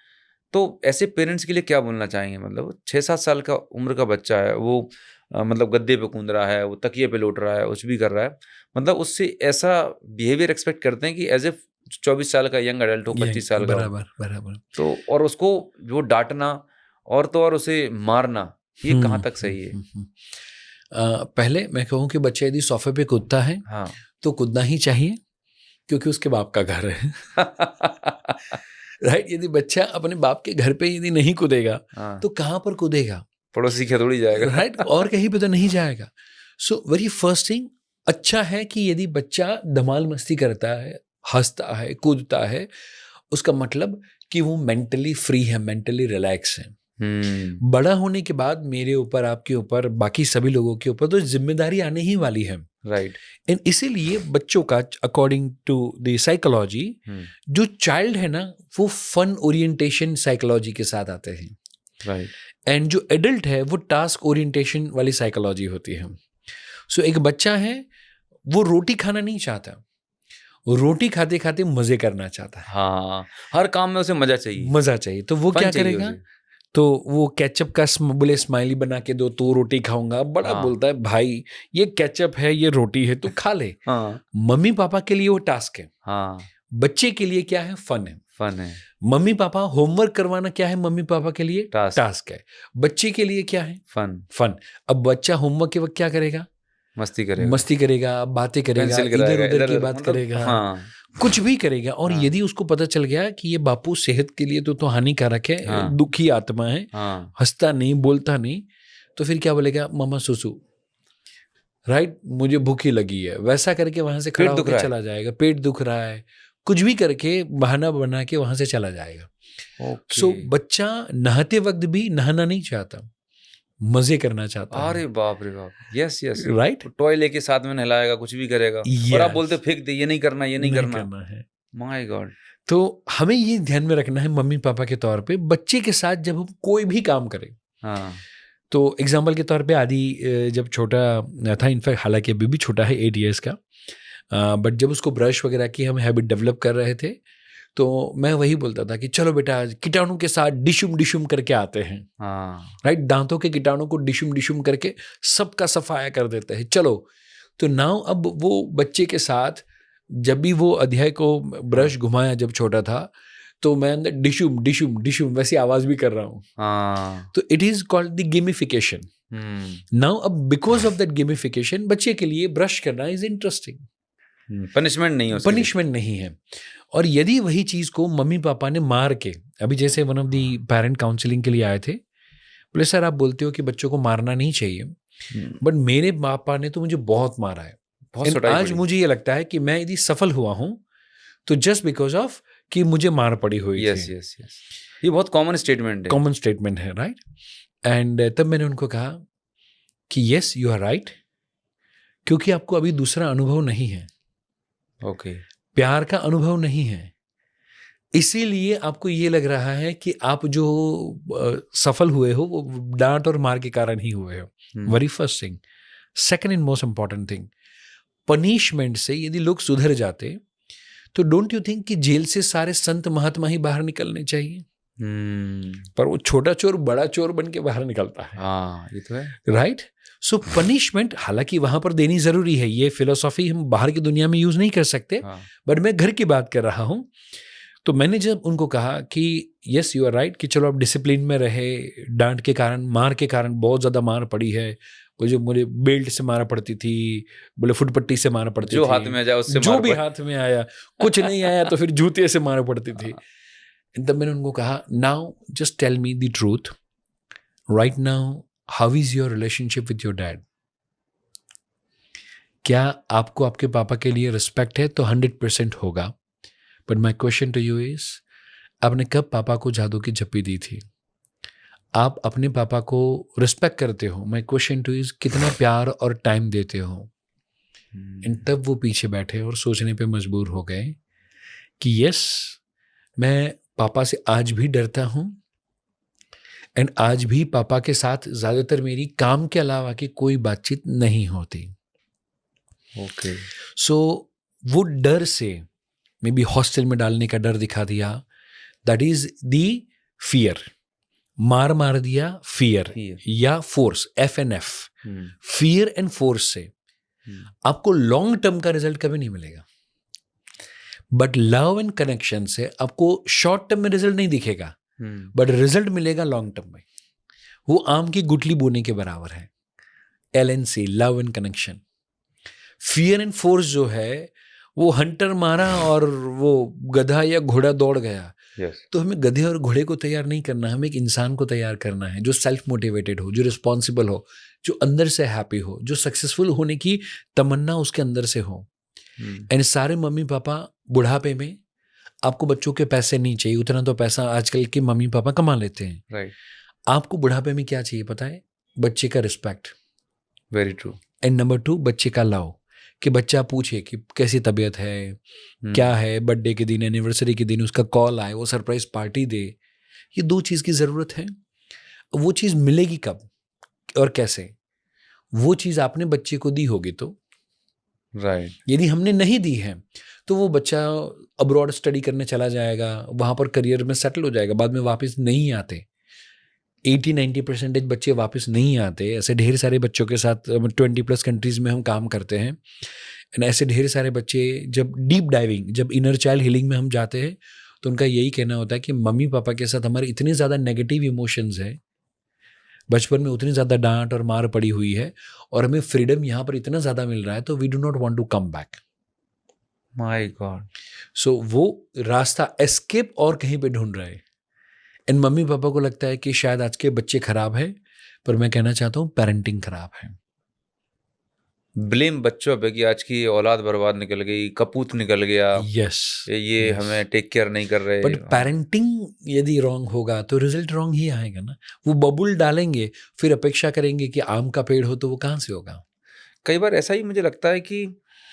तो ऐसे पेरेंट्स के लिए क्या बोलना चाहेंगे? मतलब 6-7 साल का उम्र का बच्चा है, वो मतलब गद्दे पे कूद रहा है, वो तकिए पे लौट रहा है, कुछ भी कर रहा है, मतलब उससे ऐसा बिहेवियर एक्सपेक्ट करते हैं कि एज ए 24 साल का यंग एडल्ट हो, 25 साल का हो। बराबर। तो और उसको जो डांटना और तो और उसे मारना, ये कहाँ तक सही है? पहले मैं कहूँ कि बच्चा यदि सोफे पे कूदता है, हाँ, तो कूदना ही चाहिए, क्योंकि उसके बाप का घर है। राइट। यदि बच्चा अपने बाप के घर पे यदि नहीं कूदेगा, हाँ, तो कहाँ पर कूदेगा? पड़ोसी के थोड़ी जाएगा। राइट। और कहीं पे तो नहीं जाएगा। सो वेरी फर्स्ट थिंग, अच्छा है कि यदि बच्चा धमाल मस्ती करता है, हंसता है, कूदता है, उसका मतलब कि वो मेंटली फ्री है, मेंटली रिलैक्स है। बड़ा होने के बाद मेरे ऊपर, आपके ऊपर, बाकी सभी लोगों के ऊपर तो जिम्मेदारी आने ही वाली है। राइट। एंड इसीलिए बच्चों का अकॉर्डिंग टू द साइकोलॉजी, जो चाइल्ड है ना, वो फन ओरिएंटेशन साइकोलॉजी के साथ आते हैं। राइट। एंड जो एडल्ट है वो टास्क ओरिएंटेशन वाली साइकोलॉजी होती है। सो एक बच्चा है, वो रोटी खाना नहीं चाहता, वो रोटी खाते खाते मजे करना चाहता है। हाँ, हर काम में उसे मजा चाहिए, मजा चाहिए। तो वो क्या करेगा? तो वो केचप का बोले स्माइली बना के दो तो रोटी खाऊंगा। बड़ा बोलता है भाई ये केचप है, ये रोटी है, तो खा ले। मम्मी पापा के लिए वो टास्क है। बच्चे के लिए क्या है? फन है। मम्मी पापा होमवर्क करवाना क्या है? मम्मी पापा के लिए टास्क है। बच्चे के लिए क्या है? फन। अब बच्चा होमवर्क के वक्त क्या करेगा? मस्ती करेगा, बातें करेगा, इधर उधर की बात करेगा, कुछ भी करेगा। और यदि उसको पता चल गया कि ये बापू सेहत के लिए तो हानिकारक है, दुखी आत्मा है, हंसता नहीं, बोलता नहीं, तो फिर क्या बोलेगा? मामा सुसु, राइट, मुझे भूखी लगी है, वैसा करके वहां से खड़ा होकर चला जाएगा। पेट दुख रहा है, कुछ भी करके बहाना बना के वहां से चला जाएगा। सो बच्चा नहाते वक्त भी नहाना नहीं चाहता, मजे करना चाहता है। अरे बाप रे बाप, यस राइट। टॉय लेके साथ में नहलाएगा, कुछ भी करेगा, और आप बोलते फेंक दे, ये नहीं करना है। My God. तो हमें ये ध्यान में रखना है मम्मी पापा के तौर पे, बच्चे के साथ जब हम कोई भी काम करें। तो एग्जाम्पल के तौर पे आदि जब छोटा था, इनफैक्ट हालांकि अभी भी छोटा है, 8 ईयर्स का, बट जब उसको ब्रश वगैरह की हम हैबिट डेवलप कर रहे थे, तो मैं वही बोलता था कि चलो बेटा कीटाणु के साथ डिशुम करके आते हैं। राइट। दांतों के कीटाणु को डिशुम करके सबका सफाया कर देते हैं, चलो। तो नाउ अब वो बच्चे के साथ जब भी वो अध्याय को ब्रश घुमाया जब छोटा था, तो मैं अंदर डिशुम वैसी आवाज भी कर रहा हूँ। तो it is called the gamification. Now अब बिकॉज ऑफ दैट गेमिफिकेशन बच्चे के लिए ब्रश करना इज इंटरेस्टिंग, पनिशमेंट नहीं हो, पनिशमेंट नहीं है। और यदि वही चीज़ को मम्मी पापा ने मार के, अभी जैसे one of the parent counselling के लिए आए थे, बोले सर आप बोलते हो कि बच्चों को मारना नहीं चाहिए, बट मेरे पापा ने तो मुझे बहुत मारा है। बहुत And सुटाई आज पड़ी। मुझे ये लगता है कि मैं यदि सफल हुआ हूँ तो जस्ट बिकॉज ऑफ कि मुझे मार पड़ी हुई यस थी। यस यस, ये बहुत कॉमन स्टेटमेंट है। कॉमन स्टेटमेंट है, राइट। एंड तब मैंने उनको कहा कि यस यू आर राइट, क्योंकि आपको अभी दूसरा अनुभव नहीं है, ओके, प्यार का अनुभव नहीं है, इसीलिए आपको ये लग रहा है कि आप जो सफल हुए हो वो डांट और मार के कारण ही हुए हो। Very first thing. Second and most important thing, punishment से यदि लोग सुधर जाते तो डोंट यू थिंक कि जेल से सारे संत महात्मा ही बाहर निकलने चाहिए? पर वो छोटा चोर बड़ा चोर बन के बाहर निकलता है। हाँ ये तो है। राइट। सो पनिशमेंट हालांकि वहां पर देनी जरूरी है, ये फिलोसॉफी हम बाहर की दुनिया में यूज नहीं कर सकते, हाँ। बट मैं घर की बात कर रहा हूं। तो मैंने जब उनको कहा कि यस यू आर राइट कि चलो आप डिसिप्लिन में रहे, डांट के कारण मार के कारण बहुत ज्यादा मार पड़ी है, वो जो मुझे बेल्ट से मारा पड़ती थी, बोले फुटपट्टी से मारा पड़ती जो थी, हाथ में आ जाए उससे जो मार भी पड़- हाथ में आया, कुछ नहीं आया तो फिर जूते से मारा पड़ती थी। तब मैंने उनको कहा now just tell me the truth right now, how is your relationship with your dad? क्या आपको आपके पापा के लिए रिस्पेक्ट है? तो 100% होगा, but my question to you is, आपने कब पापा को जादू की झप्पी दी थी? आप अपने पापा को रिस्पेक्ट करते हो? माई क्वेश्चन टू इज, कितना प्यार और टाइम देते हो? एंड तब वो पीछे बैठे और सोचने पे मजबूर हो गए कि यस मैं पापा से आज भी डरता हूँ, एंड आज भी पापा के साथ ज़्यादातर मेरी काम के अलावा की कोई बातचीत नहीं होती। ओके, सो वो डर से, मे बी हॉस्टल में डालने का डर दिखा दिया, दैट इज दी फियर। मार दिया, फियर Fear. या force, FNF, fear and force से आपको लॉन्ग टर्म का रिजल्ट कभी नहीं मिलेगा, बट लव एंड कनेक्शन से आपको शॉर्ट टर्म में रिजल्ट नहीं दिखेगा, बट रिजल्ट मिलेगा लॉन्ग टर्म में। वो आम की गुठली बोने के बराबर है। LNC, love and connection. Fear and force जो है वो हंटर मारा और वो गधा या घोड़ा दौड़ गया, यस, तो हमें गधे और घोड़े को तैयार नहीं करना, हमें एक इंसान को तैयार करना है जो सेल्फ मोटिवेटेड हो, जो रिस्पॉन्सिबल हो, जो अंदर से हैप्पी हो, जो सक्सेसफुल होने की तमन्ना उसके अंदर से हो। एंड सारे मम्मी पापा बुढ़ापे में, आपको बच्चों के पैसे नहीं चाहिए, उतना तो पैसा आजकल के मम्मी पापा कमा लेते हैं। राइट, आपको बुढ़ापे में क्या चाहिए पता है? बच्चे का respect, very true. And number 2 बच्चे का लव, कि बच्चा पूछे कि कैसी तबीयत है, क्या है, बर्थडे के दिन, एनिवर्सरी के दिन उसका कॉल आए, वो सरप्राइज पार्टी दे। ये 2 चीज़ की ज़रूरत है। वो चीज़ मिलेगी कब और कैसे? वो चीज़ आपने बच्चे को दी होगी तो। राइट, यदि हमने नहीं दी है तो वो बच्चा अब्रॉड स्टडी करने चला जाएगा, वहाँ पर करियर में सेटल हो जाएगा, बाद में वापस नहीं आते। 80-90% बच्चे वापस नहीं आते। ऐसे ढेर सारे बच्चों के साथ 20+ कंट्रीज़ में हम काम करते हैं। एंड ऐसे ढेर सारे बच्चे जब डीप डाइविंग, जब इनर चाइल्ड हीलिंग में हम जाते हैं तो उनका यही कहना होता है कि मम्मी पापा के साथ हमारे इतने ज़्यादा नेगेटिव इमोशंस है, बचपन में उतनी ज़्यादा डांट और मार पड़ी हुई है, और हमें फ्रीडम यहाँ पर इतना ज़्यादा मिल रहा है, तो we do not want to come back. My god. So वो रास्ता एस्केप और कहीं पे ढूंढ रहे हैं। एंड मम्मी पापा को लगता है कि शायद आज के बच्चे खराब है, पर मैं कहना चाहता हूँ पेरेंटिंग खराब है। ब्लेम बच्चों पे कि आज की औलाद बर्बाद निकल गई, कपूत निकल गया, यस, ये हमें टेक केयर नहीं कर रहे। बट पेरेंटिंग यदि रॉन्ग होगा तो रिजल्ट रॉन्ग ही आएगा ना। वो बबुल डालेंगे, फिर अपेक्षा करेंगे कि आम का पेड़ हो, तो वो कहाँ से होगा? कई बार ऐसा ही मुझे लगता है कि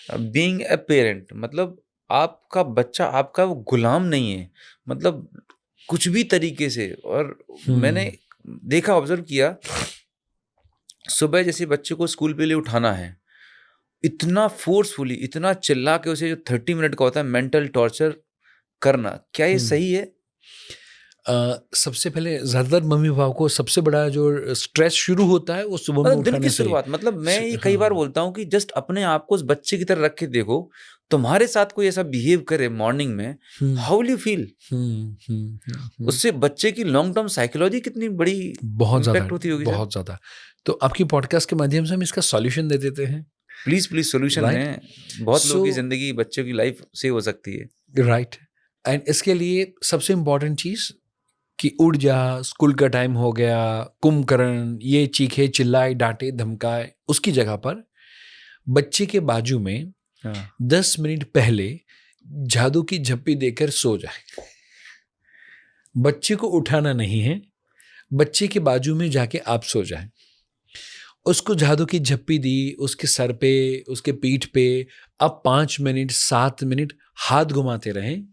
बीइंग ए पेरेंट मतलब आपका बच्चा आपका वो गुलाम नहीं है, मतलब कुछ भी तरीके से। और मैंने देखा, ऑब्जर्व किया, सुबह जैसे बच्चे को स्कूल पे लिए उठाना है, इतना फोर्सफुली, इतना चिल्ला के उसे जो 30 मिनट का होता है मेंटल टॉर्चर करना, क्या ये सही है? सबसे पहले ज़्यादातर मम्मी पापा को सबसे बड़ा जो स्ट्रेस शुरू होता है वो सुबह में मतलब दिन उठाने की से। शुरुआत, मतलब मैं ये कई बार हाँ। बोलता हूँ कि जस्ट अपने आप को उस बच्चे की तरह रख के देखो, तुम्हारे साथ कोई ऐसा बिहेव करे मॉर्निंग में, हम्म, हाउ विल यू फील? हम्म। उससे बच्चे की लॉन्ग टर्म साइकोलॉजी कितनी बड़ी बहुत ज़्यादा, इम्पैक्ट होती होगी सर। बहुत ज़्यादा। तो आपकी पॉडकास्ट के माध्यम से हम इसका सॉल्यूशन दे देते हैं, प्लीज प्लीज सोल्यूशन राइट? दें, बहुत लोगों की सो जिंदगी, बच्चों की लाइफ से हो सकती है। राइट, एंड इसके लिए सबसे इम्पोर्टेंट चीज़ कि उठ जा, स्कूल का टाइम हो गया, कुंभकर्ण ये चीखे चिल्लाए डांटे धमकाए, उसकी जगह पर बच्चे के बाजू में हाँ। 10 मिनट पहले जादू की झप्पी देकर सो जाए। बच्चे को उठाना नहीं है, बच्चे के बाजू में जाके आप सो जाए। उसको जादू की झप्पी दी, उसके सर पे, उसके पीठ पे आप 5 मिनट 7 मिनट हाथ घुमाते रहें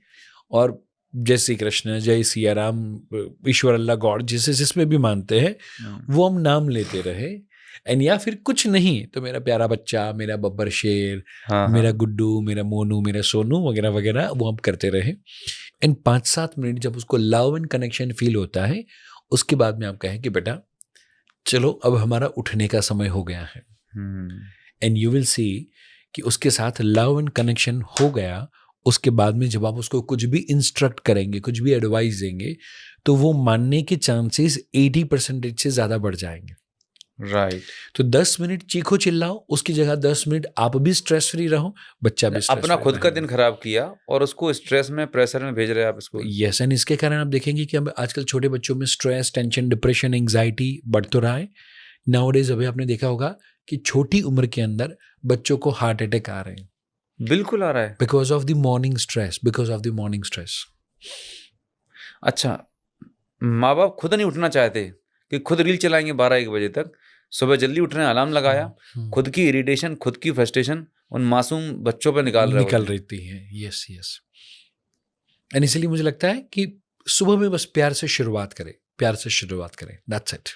और जय श्री कृष्ण, जय सिया राम, ईश्वर अल्लाह गॉड जिसे जिसमें भी मानते हैं वो हम नाम लेते रहे। एंड या फिर कुछ नहीं तो मेरा प्यारा बच्चा, मेरा बब्बर शेर, हाँ, मेरा हाँ। गुड्डू, मेरा मोनू, मेरा सोनू वगैरह वगैरह वो हम करते रहे। एंड 5-7 मिनट जब उसको लव एंड कनेक्शन फील होता है, उसके बाद में आप कहें कि बेटा चलो अब हमारा उठने का समय हो गया है। एंड यू विल सी कि उसके साथ लव एंड कनेक्शन हो गया। उसके बाद में जब आप उसको कुछ भी इंस्ट्रक्ट करेंगे, कुछ भी एडवाइस देंगे, तो वो मानने के चांसेस 80% से ज़्यादा बढ़ जाएंगे। राइट। तो 10 मिनट चीखो चिल्लाओ, उसकी जगह 10 मिनट आप भी स्ट्रेस फ्री रहो, बच्चा भी स्ट्रेस अपना फ्री खुद का रहेगा। दिन खराब किया और उसको स्ट्रेस में, प्रेशर में भेज रहे हैं आप स्कूल। यस, एंड इसके कारण आप देखेंगे कि अब आजकल छोटे बच्चों में स्ट्रेस, टेंशन, डिप्रेशन, एंग्जाइटी बढ़ तो रहा है। नाउडेज अभी आपने देखा होगा कि छोटी उम्र के अंदर बच्चों को हार्ट अटैक आ रहे हैं बिल्कुल आ रहा है। Because of the morning stress, because of the morning stress. अच्छा, माँ बाप खुद नहीं उठना चाहते कि खुद रील चलाएंगे 12-1 बजे तक, सुबह जल्दी उठ रहे हैं, अलार्म लगाया, खुद की इरिटेशन, खुद की फ्रस्ट्रेशन उन मासूम बच्चों पर निकाल रहे निकल होते हैं। रहती है। यस यस, एंड इसलिए मुझे लगता है कि सुबह में बस प्यार से शुरुआत करें, प्यार से शुरुआत करें, दैट्स इट।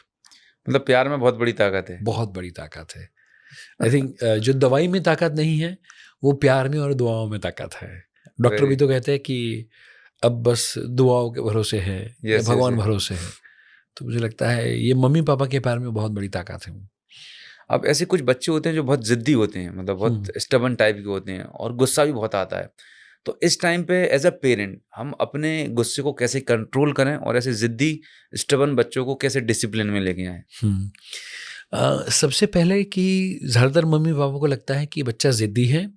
मतलब प्यार में बहुत बड़ी ताकत है। बहुत बड़ी ताकत है। आई थिंक जो दवाई में ताकत नहीं है वो प्यार में और दुआओं में ताकत है। डॉक्टर भी तो कहते हैं कि अब बस दुआओं के भरोसे है या Yes, भगवान yes, yes. भरोसे है। तो मुझे लगता है ये मम्मी पापा के प्यार में बहुत बड़ी ताकत है। अब ऐसे कुछ बच्चे होते हैं जो बहुत जिद्दी होते हैं, मतलब बहुत स्टबर्न टाइप के होते हैं और गुस्सा भी बहुत आता है। तो इस टाइम पे एज अ पेरेंट हम अपने गुस्से को कैसे कंट्रोल करें और ऐसे जिद्दी स्टबर्न बच्चों को कैसे डिसिप्लिन में लेके आएं? सबसे पहले कि ज़्यादातर मम्मी पापा को लगता है कि बच्चा जिद्दी है,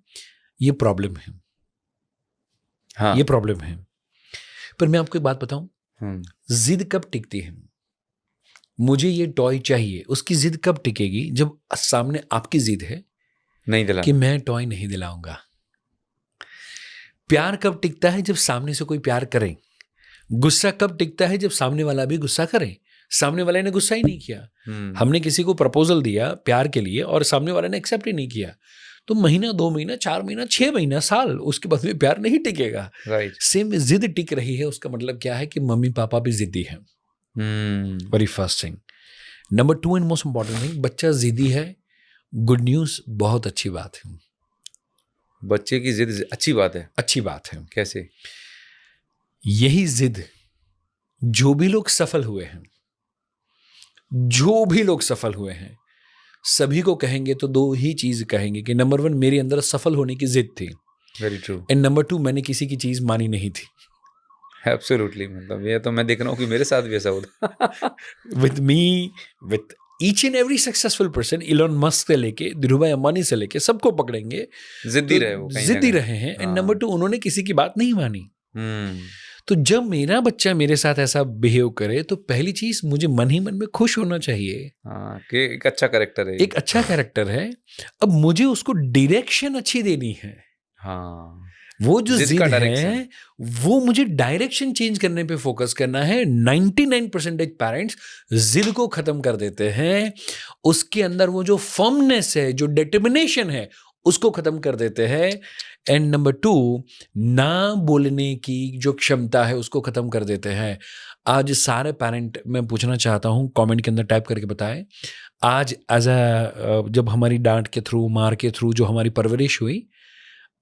ये प्रॉब्लम है। हाँ। ये प्रॉब्लम है। पर मैं आपको एक बात बताऊं, जिद कब टिकती है? मुझे ये टॉय चाहिए, उसकी जिद कब टिकेगी? जब सामने आपकी जिद है नहीं दिला कि मैं टॉय नहीं दिलाऊंगा। प्यार कब टिकता है? जब सामने से कोई प्यार करे। गुस्सा कब टिकता है? जब सामने वाला भी गुस्सा करे। सामने वाले ने गुस्सा ही नहीं किया, हमने किसी को प्रपोजल दिया प्यार के लिए और सामने वाले ने एक्सेप्ट ही नहीं किया, तो महीना, 2 महीना, 4 महीना, 6 महीना, साल, उसके बाद में प्यार नहीं टिकेगा। राइट। सेम जिद टिक रही है, उसका मतलब क्या है कि मम्मी पापा भी जिद्दी हैं। Very first thing. Number 2 and most important thing, बच्चा जिद्दी है, गुड न्यूज, बहुत अच्छी बात है। बच्चे की जिद अच्छी बात है। अच्छी बात है। कैसे? यही जिद जो भी लोग सफल हुए हैं, जो भी लोग सफल हुए हैं, सभी को कहेंगे तो 2 ही चीज कहेंगे कि नंबर 1 मेरे अंदर सफल होने की जिद थी, वेरी ट्रू, एंड नंबर 2 मैंने किसी की चीज मानी नहीं थी। एब्सोल्युटली, मतलब ये तो मैं देख रहा हूँ कि मेरे साथ भी ऐसा होता। With me, with each and every successful person, Elon Musk से लेके धीरूभाई अंबानी से लेके सबको पकड़ेंगे, जिद्दी तो रहे वो, कहीं ना जिद्दी कहीं। रहे हैं। एंड हाँ। नंबर 2 उन्होंने किसी की बात नहीं मानी। तो जब मेरा बच्चा मेरे साथ ऐसा बिहेव करे तो पहली चीज मुझे मन ही मन में खुश होना चाहिए। हाँ, कि एक अच्छा कैरेक्टर है ये। एक अच्छा कैरेक्टर है। अब मुझे उसको डायरेक्शन अच्छी देनी है। हाँ, वो जो जिद जिद का है डायरेक्शन। वो मुझे डायरेक्शन चेंज करने पे फोकस करना है। 99% पेरेंट्स जिद को खत्म कर देते हैं, उसके अंदर वो जो फर्मनेस है, जो डिटर्मिनेशन है, उसको खत्म कर देते हैं। एंड नंबर 2, ना बोलने की जो क्षमता है उसको खत्म कर देते हैं। आज सारे पेरेंट, मैं पूछना चाहता हूँ, कमेंट के अंदर टाइप करके बताएं, आज एज जब हमारी डांट के थ्रू, मार के थ्रू जो हमारी परवरिश हुई,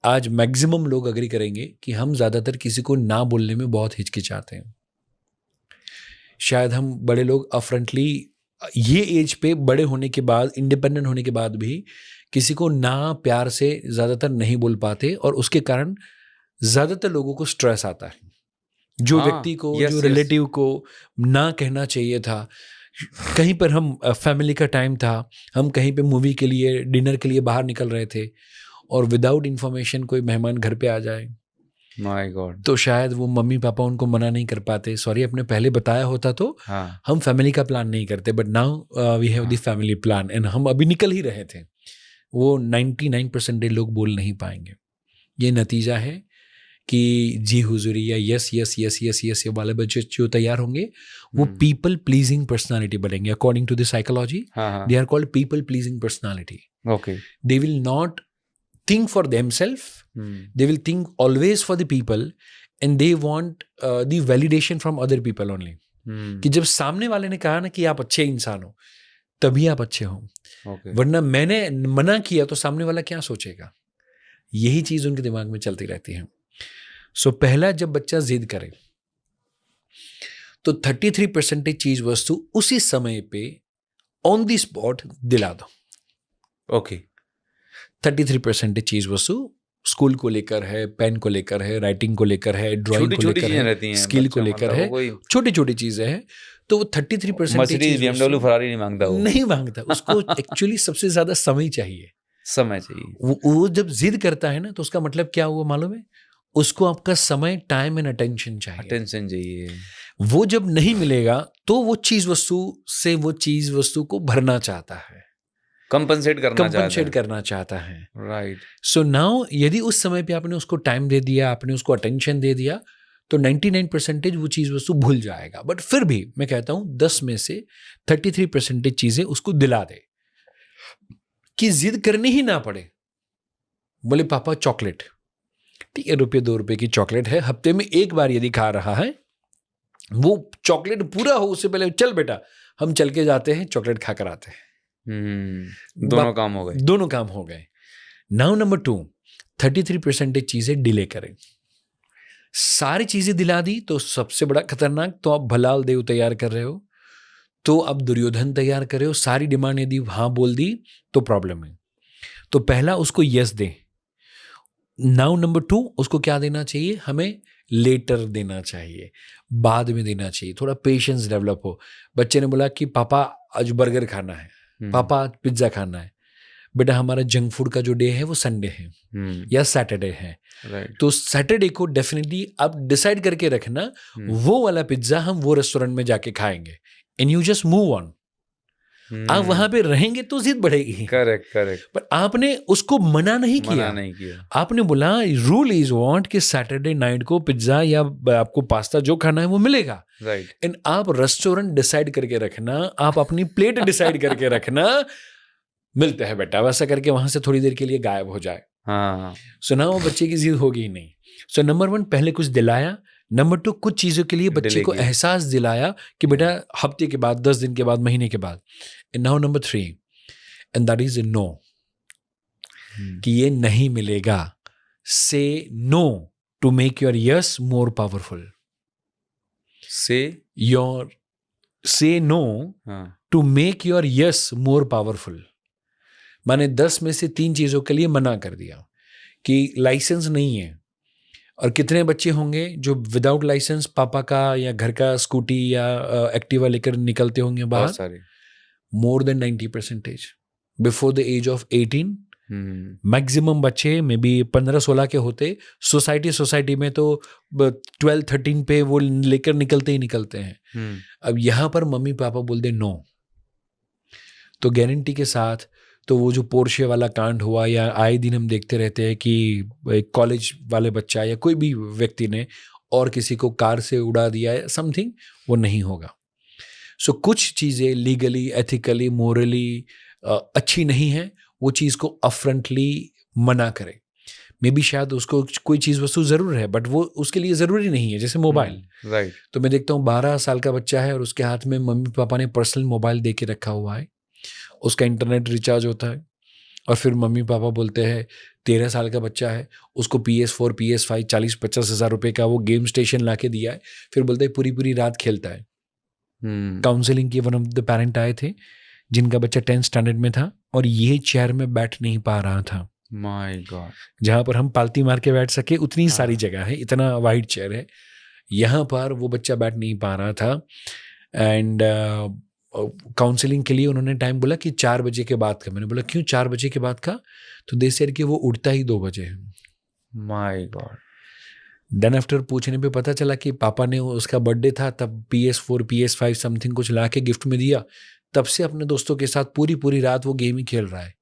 आज मैक्सिमम लोग अग्री करेंगे कि हम ज़्यादातर किसी को ना बोलने में बहुत हिचकिचाते हैं। शायद हम बड़े लोग अपफ्रंटली ये एज पे बड़े होने के बाद, इंडिपेंडेंट होने के बाद भी किसी को ना प्यार से ज़्यादातर नहीं बोल पाते, और उसके कारण ज़्यादातर लोगों को स्ट्रेस आता है। जो हाँ, व्यक्ति को, यस, जो यस। रिलेटिव को ना कहना चाहिए था, कहीं पर हम फैमिली का टाइम था, हम कहीं पे मूवी के लिए, डिनर के लिए बाहर निकल रहे थे, और विदाउट इन्फॉर्मेशन कोई मेहमान घर पे आ जाए, माय गॉड। तो शायद वो मम्मी पापा उनको मना नहीं कर पाते, सॉरी आपने पहले बताया होता तो हाँ, हम फैमिली का प्लान नहीं करते, but now we have the हाँ। फैमिली प्लान, एंड हम अभी निकल ही रहे थे। वो 99% लोग बोल नहीं पाएंगे। ये नतीजा है कि जी हुजूरी या yes yes yes yes yes ये वाले बच्चे जो तैयार होंगे वो पीपल प्लीजिंग पर्सनालिटी बनेंगे। अकॉर्डिंग टू द साइकोलॉजी, हाँ, हाँ। They are called people pleasing personality. Okay. They will not think for themselves, they will think always for the people, and they want the validation from other people only. कि जब सामने वाले ने कहा ना कि आप अच्छे इंसान हो, तभी आप अच्छे हो, ओके। वरना मैंने मना किया तो सामने वाला क्या सोचेगा, यही चीज उनके दिमाग में चलती रहती है। सो पहला, जब बच्चा जिद करे तो 33% चीज वस्तु उसी समय पे ऑन द स्पॉट दिला दो। ओके। 33% चीज वस्तु स्कूल को लेकर है, पेन को लेकर है, राइटिंग को लेकर है, ड्राइंग को छोटी-छोटी लेकर चीजें है, रहती हैं, स्किल को बच्चा लेकर मतलब है, वो कोई छोटी छोटी चीजें हैं। तो वो 33% मर्सिडीज, BMW, फरारी नहीं मांगता वो। नहीं मांगता, उसको एक्चुअली सबसे ज्यादा समय चाहिए। समय चाहिए। वो जब जिद करता है ना, तो उसका मतलब क्या हुआ मालूम है? उसको आपका समय, टाइम एंड अटेंशन चाहिए। अटेंशन चाहिए। वो जब नहीं मिलेगा तो वो चीज वस्तु से वो चीज वस्तु को भरना चाहता है, कंपनसेट करना चाहता कंपनसेट है। करना चाहता है। राइट। सो नाउ यदि उस समय पे आपने उसको टाइम दे दिया, आपने उसको अटेंशन दे दिया, तो 99% वो चीज़ वस्तु भूल जाएगा। बट फिर भी मैं कहता हूँ 10 में से 33% चीज़ें उसको दिला दे, कि जिद करनी ही ना पड़े। बोले पापा चॉकलेट, ठीक है, ₹2 की चॉकलेट है, हफ्ते में एक बार यदि खा रहा है, वो चॉकलेट पूरा हो उससे पहले चल बेटा हम चल के जाते हैं, चॉकलेट खा कर आते हैं। दोनों काम हो गए। दोनों काम हो गए। नाउ नंबर 2, 33% चीजें डिले करें। सारी चीजें दिला दी तो सबसे बड़ा खतरनाक, तो आप भलाल देव तैयार कर रहे हो, तो अब दुर्योधन तैयार कर रहे हो। सारी डिमांड यदि हाँ बोल दी तो प्रॉब्लम है। तो पहला उसको यस दे। नाउ नंबर 2, उसको क्या देना चाहिए? हमें लेटर देना चाहिए, बाद में देना चाहिए, थोड़ा पेशेंस डेवलप हो। बच्चे ने बोला कि पापा आज बर्गर खाना है, पापा आज पिज्ज़ा खाना है। बेटा हमारा जंक फूड का जो डे है वो संडे है या सैटरडे है। राइट। तो सैटरडे को डेफिनेटली आप डिसाइड करके रखना, वो वाला पिज्ज़ा हम वो रेस्टोरेंट में जाके खाएंगे, and you just move on. आप वहां पे रहेंगे तो जिद बढ़ेगी। Correct, correct. पर आपने उसको मना नहीं किया। आपने बोला रूल इज वांट कि सैटरडे नाइट को पिज्जा या आपको पास्ता जो खाना है वो मिलेगा। राइट। एंड आप रेस्टोरेंट डिसाइड करके रखना, आप अपनी प्लेट डिसाइड करके रखना, मिलते हैं बेटा, वैसा करके वहां से थोड़ी देर के लिए गायब हो जाए। हाँ। सो ना वो बच्चे की जिद होगी ही नहीं। सो नंबर 1 पहले कुछ दिलाया, नंबर 2 कुछ चीज़ों के लिए बच्चे को एहसास दिलाया कि बेटा हफ्ते के बाद, 10 दिन के बाद, महीने के बाद। And now number 3, and that is no, कि ये नहीं मिलेगा। Say no to make your yes more powerful. Say no to make your yes more powerful. मैंने 10 में से 3 चीज़ों के लिए मना कर दिया कि लाइसेंस नहीं है। और कितने बच्चे होंगे जो विदाउट लाइसेंस पापा का या घर का स्कूटी या एक्टिवा लेकर निकलते होंगे बाहर? बहुत सारे। More than 90% before the age of 18। Maximum बच्चे मे बी 15-16 के होते। सोसाइटी में तो 12-13 पे वो लेकर निकलते ही निकलते हैं। अब यहाँ पर मम्मी पापा बोल दे नो, तो गारंटी के साथ, तो वो जो पोर्शे वाला कांड हुआ, या आए दिन हम देखते रहते हैं कि एक कॉलेज वाले बच्चा या कोई भी व्यक्ति ने और किसी को कार से उड़ा दिया है समथिंग, वो नहीं होगा। सो कुछ चीज़ें लीगली, एथिकली, मोरली अच्छी नहीं है, वो चीज़ को अपफ्रंटली मना करें। मे बी शायद उसको कोई चीज़ वस्तु ज़रूर है, बट वो उसके लिए ज़रूरी नहीं है, जैसे मोबाइल। राइट। तो मैं देखता हूँ 12 साल का बच्चा है और उसके हाथ में मम्मी पापा ने पर्सनल मोबाइल दे के रखा हुआ है, उसका इंटरनेट रिचार्ज होता है, और फिर मम्मी पापा बोलते हैं 13 साल का बच्चा है, उसको PS4 PS5 40-50 हज़ार रुपये का वो गेम स्टेशन ला के दिया है, फिर बोलते हैं पूरी रात खेलता है। काउंसलिंग के वन ऑफ द पेरेंट आए थे जिनका बच्चा 10th स्टैंडर्ड में था और ये चेयर में बैठ नहीं पा रहा था। My God. जहाँ पर हम पालती मार के बैठ सके उतनी हाँ। सारी जगह है, इतना वाइड चेयर है, यहाँ पर वो बच्चा बैठ नहीं पा रहा था। एंड काउंसलिंग के लिए उन्होंने टाइम बोला कि 4 बजे के बाद का। मैंने बोला क्यों 4 बजे के बाद का? तो दे सेड कि वो उठता ही 2 बजे है। My God. देन आफ्टर पूछने पे पता चला कि पापा ने, उसका बर्थडे था तब PS4 PS5 समथिंग कुछ ला के गिफ्ट में दिया, तब से अपने दोस्तों के साथ पूरी रात वो गेम ही खेल रहा है।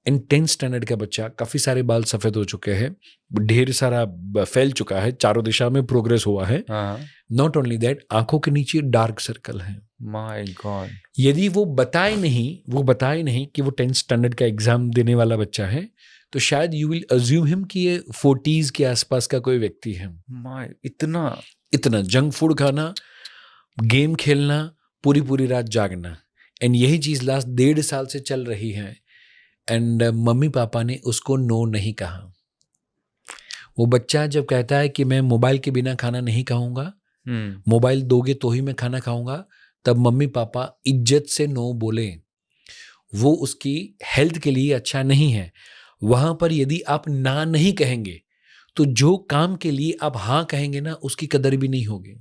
इन 10th स्टैंडर्ड का बच्चा, काफ़ी सारे बाल सफ़ेद हो चुके हैं, ढेर सारा फैल चुका है, चारों दिशा में प्रोग्रेस हुआ है। नॉट ओनली दैट, आंखों के नीचे डार्क सर्कल है। My God. यदि वो बताए नहीं कि वो 10th स्टैंडर्ड का एग्जाम देने वाला बच्चा है, तो शायद यू विल अज्यूम हिम कि ये 40s के आसपास का कोई व्यक्ति है। माय, इतना जंक फूड खाना, गेम खेलना, पूरी रात जागना, एंड यही चीज़ लास्ट 1.5 साल से चल रही है। एंड मम्मी पापा ने उसको नो नहीं कहा। वो बच्चा जब कहता है कि मैं मोबाइल के बिना खाना नहीं खाऊंगा, मोबाइल दोगे तो ही मैं खाना खाऊंगा, तब मम्मी पापा इज्जत से नो बोले। वो उसकी हेल्थ के लिए अच्छा नहीं है। वहाँ पर यदि आप ना नहीं कहेंगे तो जो काम के लिए आप हाँ कहेंगे ना, उसकी कदर भी नहीं होगी।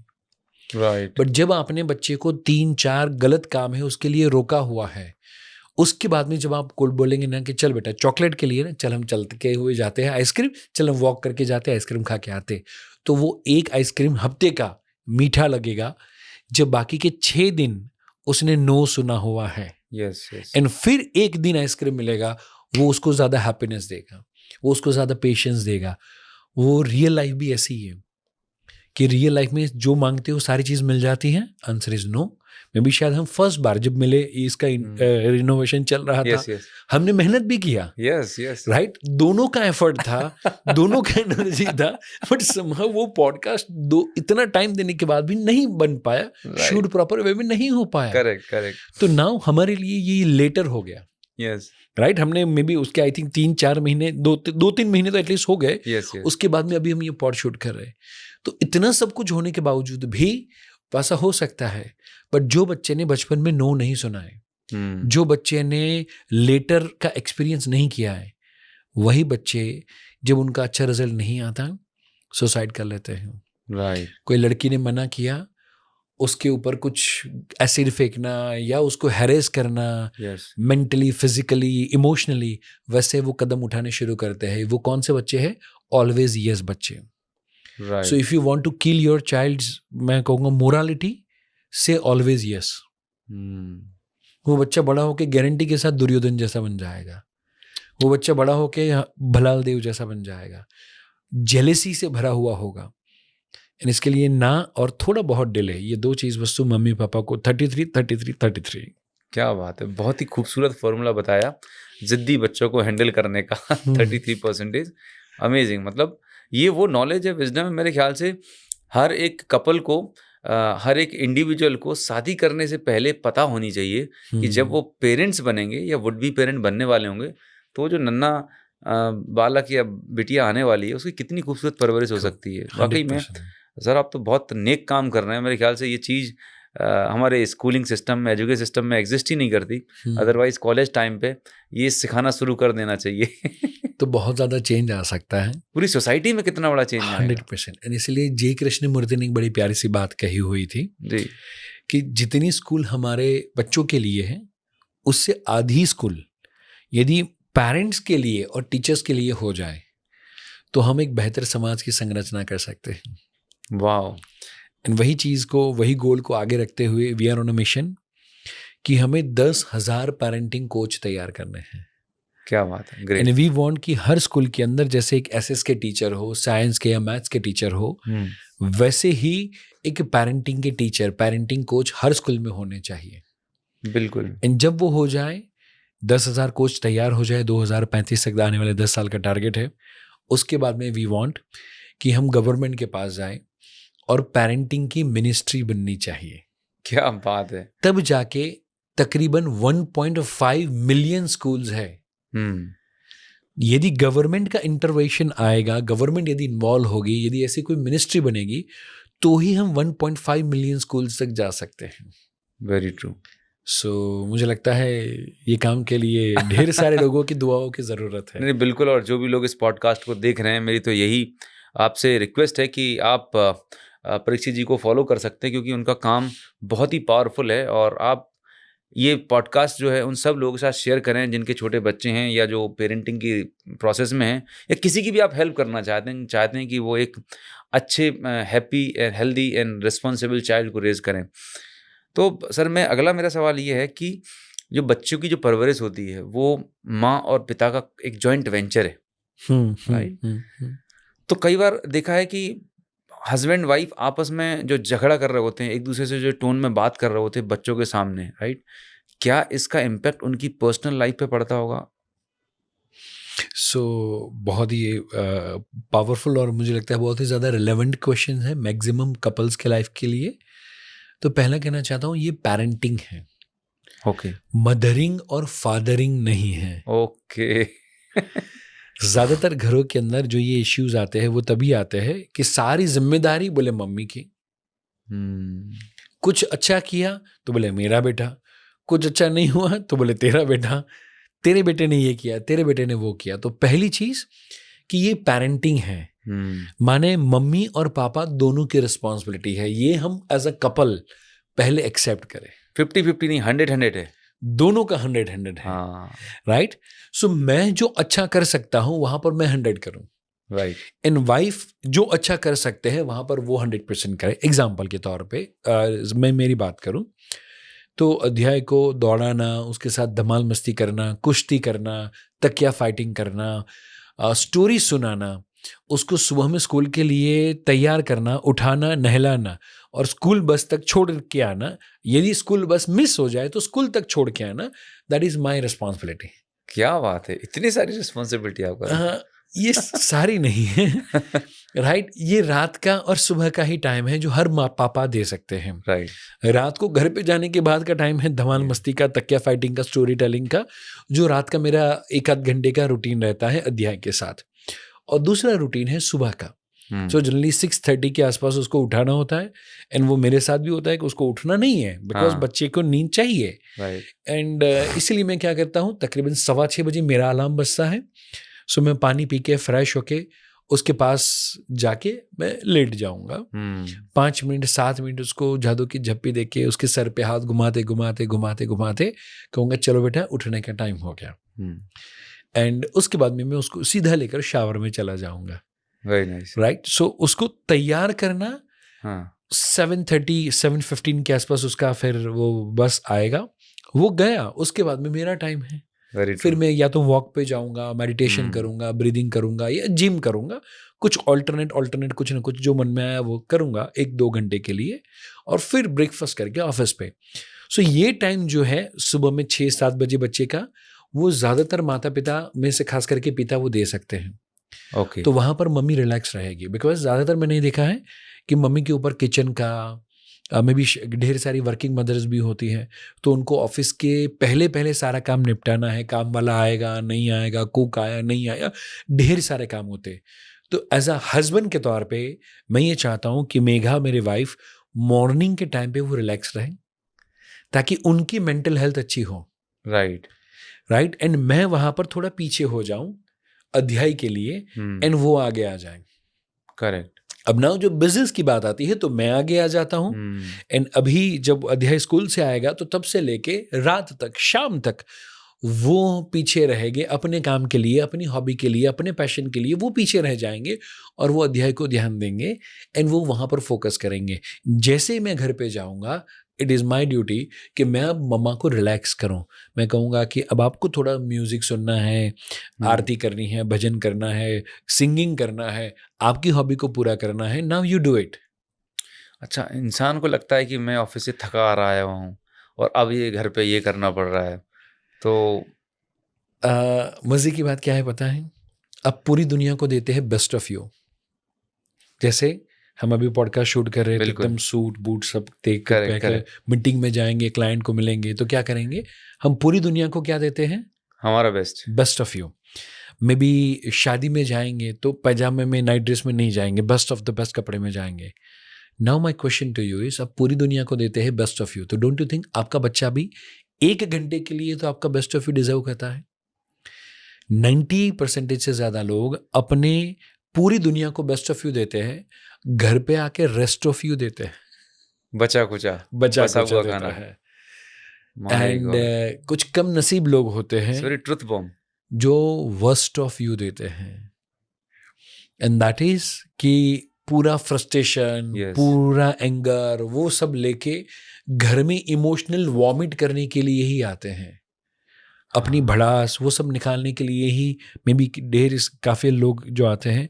राइट। बट जब आपने बच्चे को 3-4 गलत काम है उसके लिए रोका हुआ है, उसके बाद में जब आप बोलेंगे ना कि चल बेटा चॉकलेट के लिए ना, चल हम चलते हुए जाते हैं, आइसक्रीम, चल हम वॉक करके जाते हैं, आइसक्रीम खा के आते, तो वो एक आइसक्रीम हफ्ते का मीठा लगेगा, जब बाकी के 6 दिन उसने नो सुना हुआ है। Yes yes. एंड फिर एक दिन आइसक्रीम मिलेगा, वो उसको ज़्यादा हैप्पीनेस देगा, वो उसको ज़्यादा पेशेंस देगा। वो रियल लाइफ भी ऐसी ही है कि रियल लाइफ में जो मांगते हो सारी चीज़ मिल जाती है। Answer is no. Maybe शायद हम फर्स्ट बार जब मिले, इसका रिनोवेशन चल रहा था, हमने मेहनत भी किया, राइट, दोनों का एफर्ट था, दोनों का एनर्जी था, बट समहाउ वो पॉडकास्ट इतना टाइम देने के बाद भी नहीं बन पाया, शूट प्रॉपर वे में नहीं हो पाया। करेक्ट। तो नाउ हमारे लिए ये लेटर हो गया। राइट, हमने मे बी उसके आई थिंक 3-4 महीने, 2-3 महीने तो एटलीस्ट हो गए। उसके बाद में अभी हम ये पॉड शूट कर रहे हैं। तो इतना सब कुछ होने के बावजूद भी ऐसा हो सकता है। बट जो बच्चे ने बचपन में नो नहीं सुना है, जो बच्चे ने लेटर का एक्सपीरियंस नहीं किया है, वही बच्चे जब उनका अच्छा रिजल्ट नहीं आता सुसाइड कर लेते हैं। राइट। कोई लड़की ने मना किया, उसके ऊपर कुछ एसिड फेंकना या उसको हैरेस करना, मेंटली, फिजिकली, इमोशनली, वैसे वो कदम उठाने शुरू करते हैं। वो कौन से बच्चे हैं? ऑलवेज यस बच्चे। So if you want to kill your child, मैं कहूँगा मोरालिटी से ऑलवेज यस। वो बच्चा बड़ा होके गारंटी के साथ दुर्योधन जैसा बन जाएगा। वो बच्चा बड़ा होके भलाल देव जैसा बन जाएगा, जेलेसी से भरा हुआ होगा। इसके लिए ना और थोड़ा बहुत डिले, ये 2 चीज़ वस्तु मम्मी पापा को 33। क्या बात है, बहुत ही खूबसूरत फॉर्मूला बताया जिद्दी बच्चों को हैंडल करने का। 33%, अमेजिंग। मतलब ये वो नॉलेज है, विजडम है, मेरे ख्याल से हर एक कपल को, हर एक इंडिविजुअल को शादी करने से पहले पता होनी चाहिए कि जब वो पेरेंट्स बनेंगे या वुड बी पेरेंट बनने वाले होंगे, तो जो नन्ना बालक या बिटिया आने वाली है उसकी कितनी खूबसूरत परवरिश हो सकती है। वाकई में सर आप तो बहुत नेक काम कर रहे हैं। मेरे ख्याल से ये चीज़ हमारे स्कूलिंग सिस्टम में, एजुकेशन सिस्टम में एग्जिस्ट ही नहीं करती। अदरवाइज कॉलेज टाइम पे ये सिखाना शुरू कर देना चाहिए। तो बहुत ज़्यादा चेंज आ सकता है, पूरी सोसाइटी में कितना बड़ा चेंज आएगा। 100%। इसलिए जे कृष्णमूर्ति ने एक बड़ी प्यारी सी बात कही हुई थी जी, कि जितनी स्कूल हमारे बच्चों के लिए है, उससे आधी स्कूल यदि पेरेंट्स के लिए और टीचर्स के लिए हो जाए तो हम एक बेहतर समाज की संरचना कर सकते हैं। वाह। एंड वही चीज़ को, वही गोल को आगे रखते हुए we are on a mission कि हमें 10,000 पेरेंटिंग कोच तैयार करने हैं। क्या बात है, ग्रेट। एंड वी वांट कि हर स्कूल के अंदर जैसे एक एसएस के टीचर हो, साइंस के या मैथ्स के टीचर हो, वैसे ही एक पेरेंटिंग के टीचर, पेरेंटिंग कोच हर स्कूल में होने चाहिए। बिल्कुल। एंड जब वो हो जाए, 10,000 कोच तैयार हो जाए, 2035 तक आने वाले 10 साल का टारगेट है, उसके बाद में वी वांट कि हम गवर्नमेंट के पास जाएं और पेरेंटिंग की मिनिस्ट्री बननी चाहिए। क्या बात है। तब जाके तकरीबन 1.5 मिलियन स्कूल्स है। यदि गवर्नमेंट का इंटरवेंशन आएगा, गवर्नमेंट यदि इन्वॉल्व होगी, यदि ऐसी कोई मिनिस्ट्री बनेगी, तो ही हम 1.5 मिलियन स्कूल्स तक जा सकते हैं। Very true. सो मुझे लगता है ये काम के लिए ढेर सारे लोगों की दुआओं की ज़रूरत है। नहीं बिल्कुल, और जो भी लोग इस पॉडकास्ट को देख रहे हैं, मेरी तो यही आपसे रिक्वेस्ट है कि आप परीक्षित जी को फॉलो कर सकते हैं, क्योंकि उनका काम बहुत ही पावरफुल है। और आप ये पॉडकास्ट जो है उन सब लोगों के साथ शेयर करें जिनके छोटे बच्चे हैं या जो पेरेंटिंग की प्रोसेस में हैं, या किसी की भी आप हेल्प करना चाहते हैं कि वो एक अच्छे happy and healthy and responsible child को रेज करें। तो सर, मेरा अगला सवाल ये है कि जो बच्चों की जो परवरिश होती है वो माँ और पिता का एक जॉइंट वेंचर है, राइट? तो कई बार देखा है कि हस्बैंड वाइफ आपस में जो झगड़ा कर रहे होते हैं, एक दूसरे से जो टोन में बात कर रहे होते हैं बच्चों के सामने, राइट? क्या इसका इम्पैक्ट उनकी पर्सनल लाइफ पे पड़ता होगा? सो बहुत ही पावरफुल और मुझे लगता है बहुत ही ज़्यादा रिलेवेंट क्वेश्चन है मैक्सिमम कपल्स के लाइफ के लिए। तो पहला कहना चाहता हूँ, ये पेरेंटिंग है, ओके। मदरिंग और फादरिंग नहीं है। ओके। ज़्यादातर घरों के अंदर जो ये इश्यूज आते हैं वो तभी आते हैं कि सारी जिम्मेदारी बोले मम्मी की, कुछ अच्छा किया तो बोले मेरा बेटा, कुछ अच्छा नहीं हुआ तो बोले तेरा बेटा, तेरे बेटे ने ये किया, तेरे बेटे ने वो किया। तो पहली चीज कि ये पेरेंटिंग है, माने मम्मी और पापा दोनों की रिस्पॉन्सिबिलिटी है। ये हम एज अ कपल पहले एक्सेप्ट करें। 50-50 नहीं, 100-100 है। दोनों का 100-100 है, हाँ, राइट? सो मैं जो अच्छा कर सकता हूं वहां पर मैं 100 करूं, राइट। इन वाइफ जो अच्छा कर सकते हैं वहां पर वो 100% करें। एग्जाम्पल के तौर पे मैं मेरी बात करूं तो अध्याय को दौड़ाना, उसके साथ धमाल मस्ती करना, कुश्ती करना, तकिया फाइटिंग करना, स्टोरी सुनाना, उसको सुबह में स्कूल के लिए तैयार करना, उठाना, नहलाना और स्कूल बस तक छोड़ के आना। यदि स्कूल बस मिस हो जाए तो स्कूल तक छोड़ के आना, दैट इज माई रिस्पॉन्सिबिलिटी। क्या बात है, इतनी सारी रिस्पॉन्सिबिलिटी आपका। ये सारी नहीं है, राइट? ये रात का और सुबह का ही टाइम है जो हर माँ पापा दे सकते हैं। राइट। रात को घर पे जाने के बाद का टाइम है धमाल मस्ती का, तकिया फाइटिंग का, स्टोरी टेलिंग का, जो रात का मेरा 1-8 घंटे का रूटीन रहता है अध्याय के साथ। और दूसरा रूटीन है सुबह का, जो जनरली 6:30 के आसपास उसको उठाना होता है। एंड वो मेरे साथ भी होता है कि उसको उठना नहीं है, बिकॉज बच्चे को नींद चाहिए। एंड इसीलिए मैं क्या करता हूँ, तकरीबन 6:15 बजे मेरा अलार्म बजता है। सो मैं पानी पी के फ्रेश होके उसके पास जाके मैं लेट जाऊंगा। 5 मिनट 7 मिनट उसको जादू की झप्पी देके उसके सर पे हाथ घुमाते घुमाते घुमाते घुमाते कहूँगा चलो बेटा उठने का टाइम हो गया। एंड उसके बाद में मैं उसको सीधा लेकर शावर में चला जाऊंगा। Very nice, right? सो उसको तैयार करना, 7:30 7:15 के आसपास उसका फिर वो बस आएगा, वो गया, उसके बाद में मेरा टाइम है। फिर मैं या तो वॉक पे जाऊंगा, मेडिटेशन करूंगा, ब्रीदिंग करूंगा या जिम करूंगा, कुछ ऑल्टरनेट कुछ ना कुछ जो मन में आया वो करूंगा 1-2 घंटे के लिए, और फिर ब्रेकफास्ट करके ऑफिस पे। सो ये टाइम जो है सुबह में 6-7 बजे बच्चे का, वो ज़्यादातर माता पिता में से खास करके पिता वो दे सकते हैं। ओके। तो वहाँ पर मम्मी रिलैक्स रहेगी, बिकॉज ज़्यादातर मैंने देखा है कि मम्मी के ऊपर किचन का में भी ढेर सारी वर्किंग मदर्स भी होती हैं, तो उनको ऑफिस के पहले सारा काम निपटाना है। काम वाला आएगा नहीं आएगा, कुक आया नहीं आया, ढेर सारे काम होते हैं। तो एज अ हस्बैंड के तौर पे मैं ये चाहता हूँ कि मेघा मेरी वाइफ मॉर्निंग के टाइम पे वो रिलैक्स रहें, ताकि उनकी मेंटल हेल्थ अच्छी हो। राइट। एंड मैं वहाँ पर थोड़ा पीछे हो जाऊँ अध्याय के लिए, एंड वो आगे आ जाए। करेक्ट। अब ना जो बिजनेस की बात आती है तो मैं आगे आ जाता हूँ। एंड अभी जब अध्याय स्कूल से आएगा तो तब से लेके रात तक, शाम तक वो पीछे रहेंगे अपने काम के लिए, अपनी हॉबी के लिए, अपने पैशन के लिए वो पीछे रह जाएंगे, और वो अध्याय को ध्यान देंगे एंड वो वहाँ पर फोकस करेंगे। जैसे मैं घर पे जाऊँगा, इट इज़ माई ड्यूटी कि मैं अब मम्मा को रिलैक्स करूं। मैं कहूँगा कि अब आपको थोड़ा म्यूज़िक सुनना है, आरती करनी है, भजन करना है, सिंगिंग करना है, आपकी हॉबी को पूरा करना है, नाउ यू डू इट। अच्छा, इंसान को लगता है कि मैं ऑफिस से थका आ रहा आया हूँ और अब ये घर पे ये करना पड़ रहा है, तो मज़े की बात क्या है पता है? अब पूरी दुनिया को देते हैं बेस्ट ऑफ यू। जैसे हम अभी पॉडकास्ट शूट कर रहे थे, एकदम सूट बूट सब देख कर मीटिंग में जाएंगे, क्लाइंट को मिलेंगे, तो क्या करेंगे हम? पूरी दुनिया को क्या देते हैं? हमारा best of you. May be शादी में जाएंगे तो पैजामे में, नाइट ड्रेस में नहीं जाएंगे, बेस्ट ऑफ द बेस्ट कपड़े में जाएंगे। Now my question to you is, आप पूरी दुनिया को देते हैं बेस्ट ऑफ यू, तो डोंट यू थिंक आपका बच्चा भी 1 घंटे के लिए तो आपका बेस्ट ऑफ यू डिजर्व करता है? 90% से ज़्यादा लोग अपने पूरी दुनिया को बेस्ट ऑफ यू देते हैं, घर पे आके रेस्ट ऑफ यू देते हैं, बचा कुचा बचा बसा कुचा हुआ देता खाना। है। माय एंड गॉड, कुछ कम नसीब लोग होते इट्स हैं वेरी ट्रुथ बॉम्ब। जो वर्स्ट ऑफ यू देते हैं, एंड दैट इज कि पूरा फ्रस्ट्रेशन, Yes. पूरा एंगर, वो सब लेके घर में इमोशनल वॉमिट करने के लिए ही आते हैं, अपनी भड़ास वो सब निकालने के लिए ही। मे बी ढेर काफ़ी लोग जो आते हैं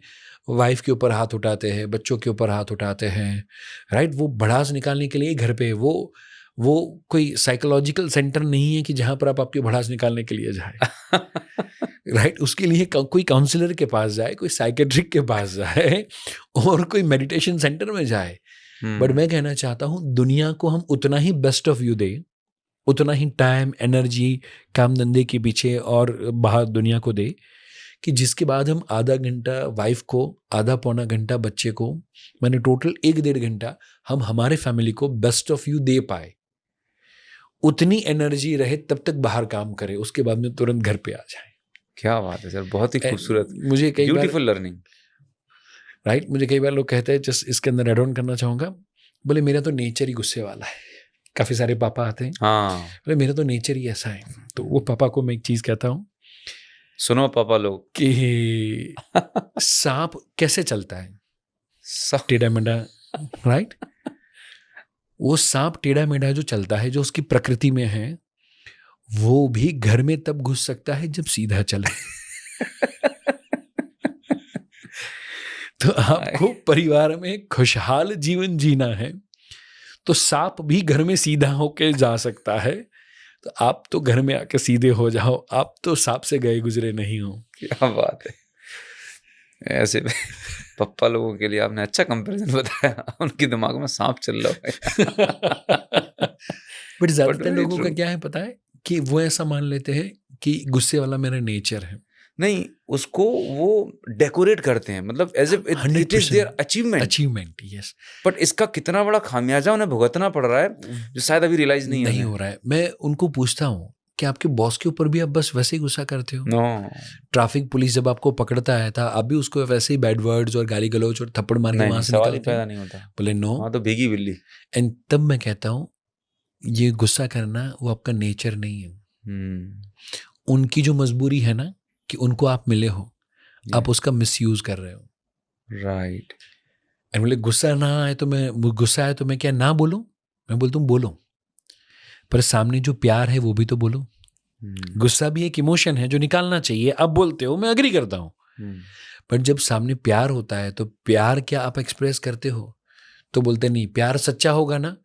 वाइफ के ऊपर हाथ उठाते हैं, बच्चों के ऊपर हाथ उठाते हैं, राइट? वो भड़ास निकालने के लिए घर पे वो कोई साइकोलॉजिकल सेंटर नहीं है कि जहाँ पर आप आपकी भड़ास निकालने के लिए जाए, राइट? उसके लिए कोई काउंसलर के पास जाए, कोई साइकेट्रिक के पास जाए और कोई मेडिटेशन सेंटर में जाए। बट मैं कहना चाहता हूँ दुनिया को हम उतना ही बेस्ट ऑफ यू दें, उतना ही टाइम, एनर्जी, काम धंधे के पीछे और बाहर दुनिया को दे, कि जिसके बाद हम आधा घंटा वाइफ को, आधा पौना घंटा बच्चे को, मैंने टोटल 1-1.5 घंटा हम हमारे फैमिली को बेस्ट ऑफ यू दे पाए। उतनी एनर्जी रहे तब तक बाहर काम करे, उसके बाद में तुरंत घर पे आ जाए। क्या बात है सर, बहुत ही खूबसूरत, मुझे कई बार, ब्यूटीफुल लर्निंग। राइट, मुझे कई बार लोग कहते हैं, जस्ट इसके अंदर एड ऑन करना चाहूँगा, बोले मेरा तो नेचर ही गुस्से वाला है। काफ़ी सारे पापा आते हैं, हाँ, बोले मेरा तो नेचर ही ऐसा है। तो वो पापा को मैं एक चीज़ कहता हूँ सुनो पापा लोग, कि सांप कैसे चलता है? सब टेढ़ा मेढ़ा, राइट? वो सांप टेढ़ा मेढ़ा जो चलता है, जो उसकी प्रकृति में है, वो भी घर में तब घुस सकता है जब सीधा चले। तो आपको परिवार में खुशहाल जीवन जीना है, तो सांप भी घर में सीधा होके जा सकता है। तो आप तो घर में आके सीधे हो जाओ, आप तो सांप से गए गुजरे नहीं हो। क्या बात है। ऐसे पप्पा लोगों के लिए आपने अच्छा कंपैरिजन बताया, उनके दिमाग में सांप चल रहा है। बट ज्यादातर very लोगों का true. क्या है पता है, कि वो ऐसा मान लेते हैं कि गुस्से वाला मेरा नेचर है। नहीं, उसको वो डेकोरेट करते हैं, मतलब as if it is their achievement. Yes, but इसका कितना बड़ा खामियाजा उन्हें भुगतना पड़ रहा है, जो शायद अभी रियलाइज नहीं नहीं हो रहा है। मैं उनको पूछता हूँ कि आपके बॉस के ऊपर भी आप बस वैसे ही गुस्सा करते हो? नो, ट्रैफिक पुलिस जब आपको पकड़ता है था, आप भी उसको वैसे ही बैड वर्ड्स और गाली गलौज और थप्पड़ मार के वहां से सवाल ही निकलते पैदा हो? नहीं होता। बोले नो। हाँ, तो भीगी बिल्ली। एंड तब मैं कहता हूँ ये गुस्सा करना वो आपका नेचर नहीं है। उनकी जो मजबूरी है ना कि उनको आप मिले हो, आप उसका मिसयूज कर रहे हो। राइट। एंड बोले गुस्सा ना आए तो मैं क्या ना बोलूं? मैं बोलता हूँ बोलो, पर सामने जो प्यार है वो भी तो बोलो। गुस्सा भी एक इमोशन है जो निकालना चाहिए, अब बोलते हो, मैं अग्री करता हूँ। बट जब सामने प्यार होता है तो प्यार क्या आप एक्सप्रेस करते हो? तो बोलते नहीं, प्यार सच्चा होगा ना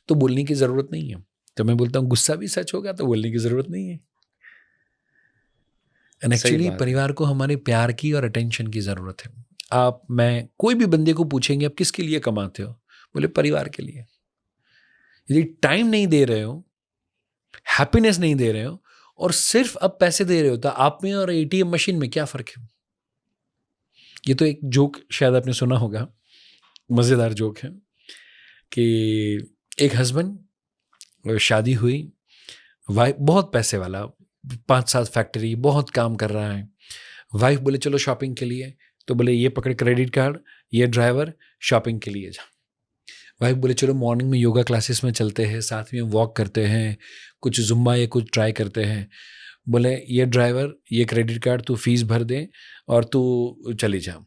तो बोलने की जरूरत नहीं है। तो मैं बोलता हूँ गुस्सा भी सच होगा तो बोलने की जरूरत नहीं है। एंड एक्चुअली परिवार को हमारे प्यार की और अटेंशन की जरूरत है। आप, मैं, कोई भी बंदे को पूछेंगे आप किसके लिए कमाते हो? बोले परिवार के लिए। यदि टाइम नहीं दे रहे हो, हैप्पीनेस नहीं दे रहे हो और सिर्फ अब पैसे दे रहे हो, तो आप में और एटीएम मशीन में क्या फर्क है? ये तो एक जोक शायद आपने सुना होगा, मजेदार जोक है, कि एक हस्बैंड, शादी हुई, वाइफ बहुत पैसे वाला, 5-7 फैक्ट्री, बहुत काम कर रहा है। वाइफ बोले चलो शॉपिंग के लिए, तो बोले ये पकड़ क्रेडिट कार्ड, ये ड्राइवर, शॉपिंग के लिए जा। वाइफ बोले चलो मॉर्निंग में योगा क्लासेस में चलते हैं, साथ में वॉक करते हैं, कुछ जुम्बा या कुछ ट्राई करते हैं। बोले ये ड्राइवर, ये क्रेडिट कार्ड, तू फीस भर दे और तू चली जा।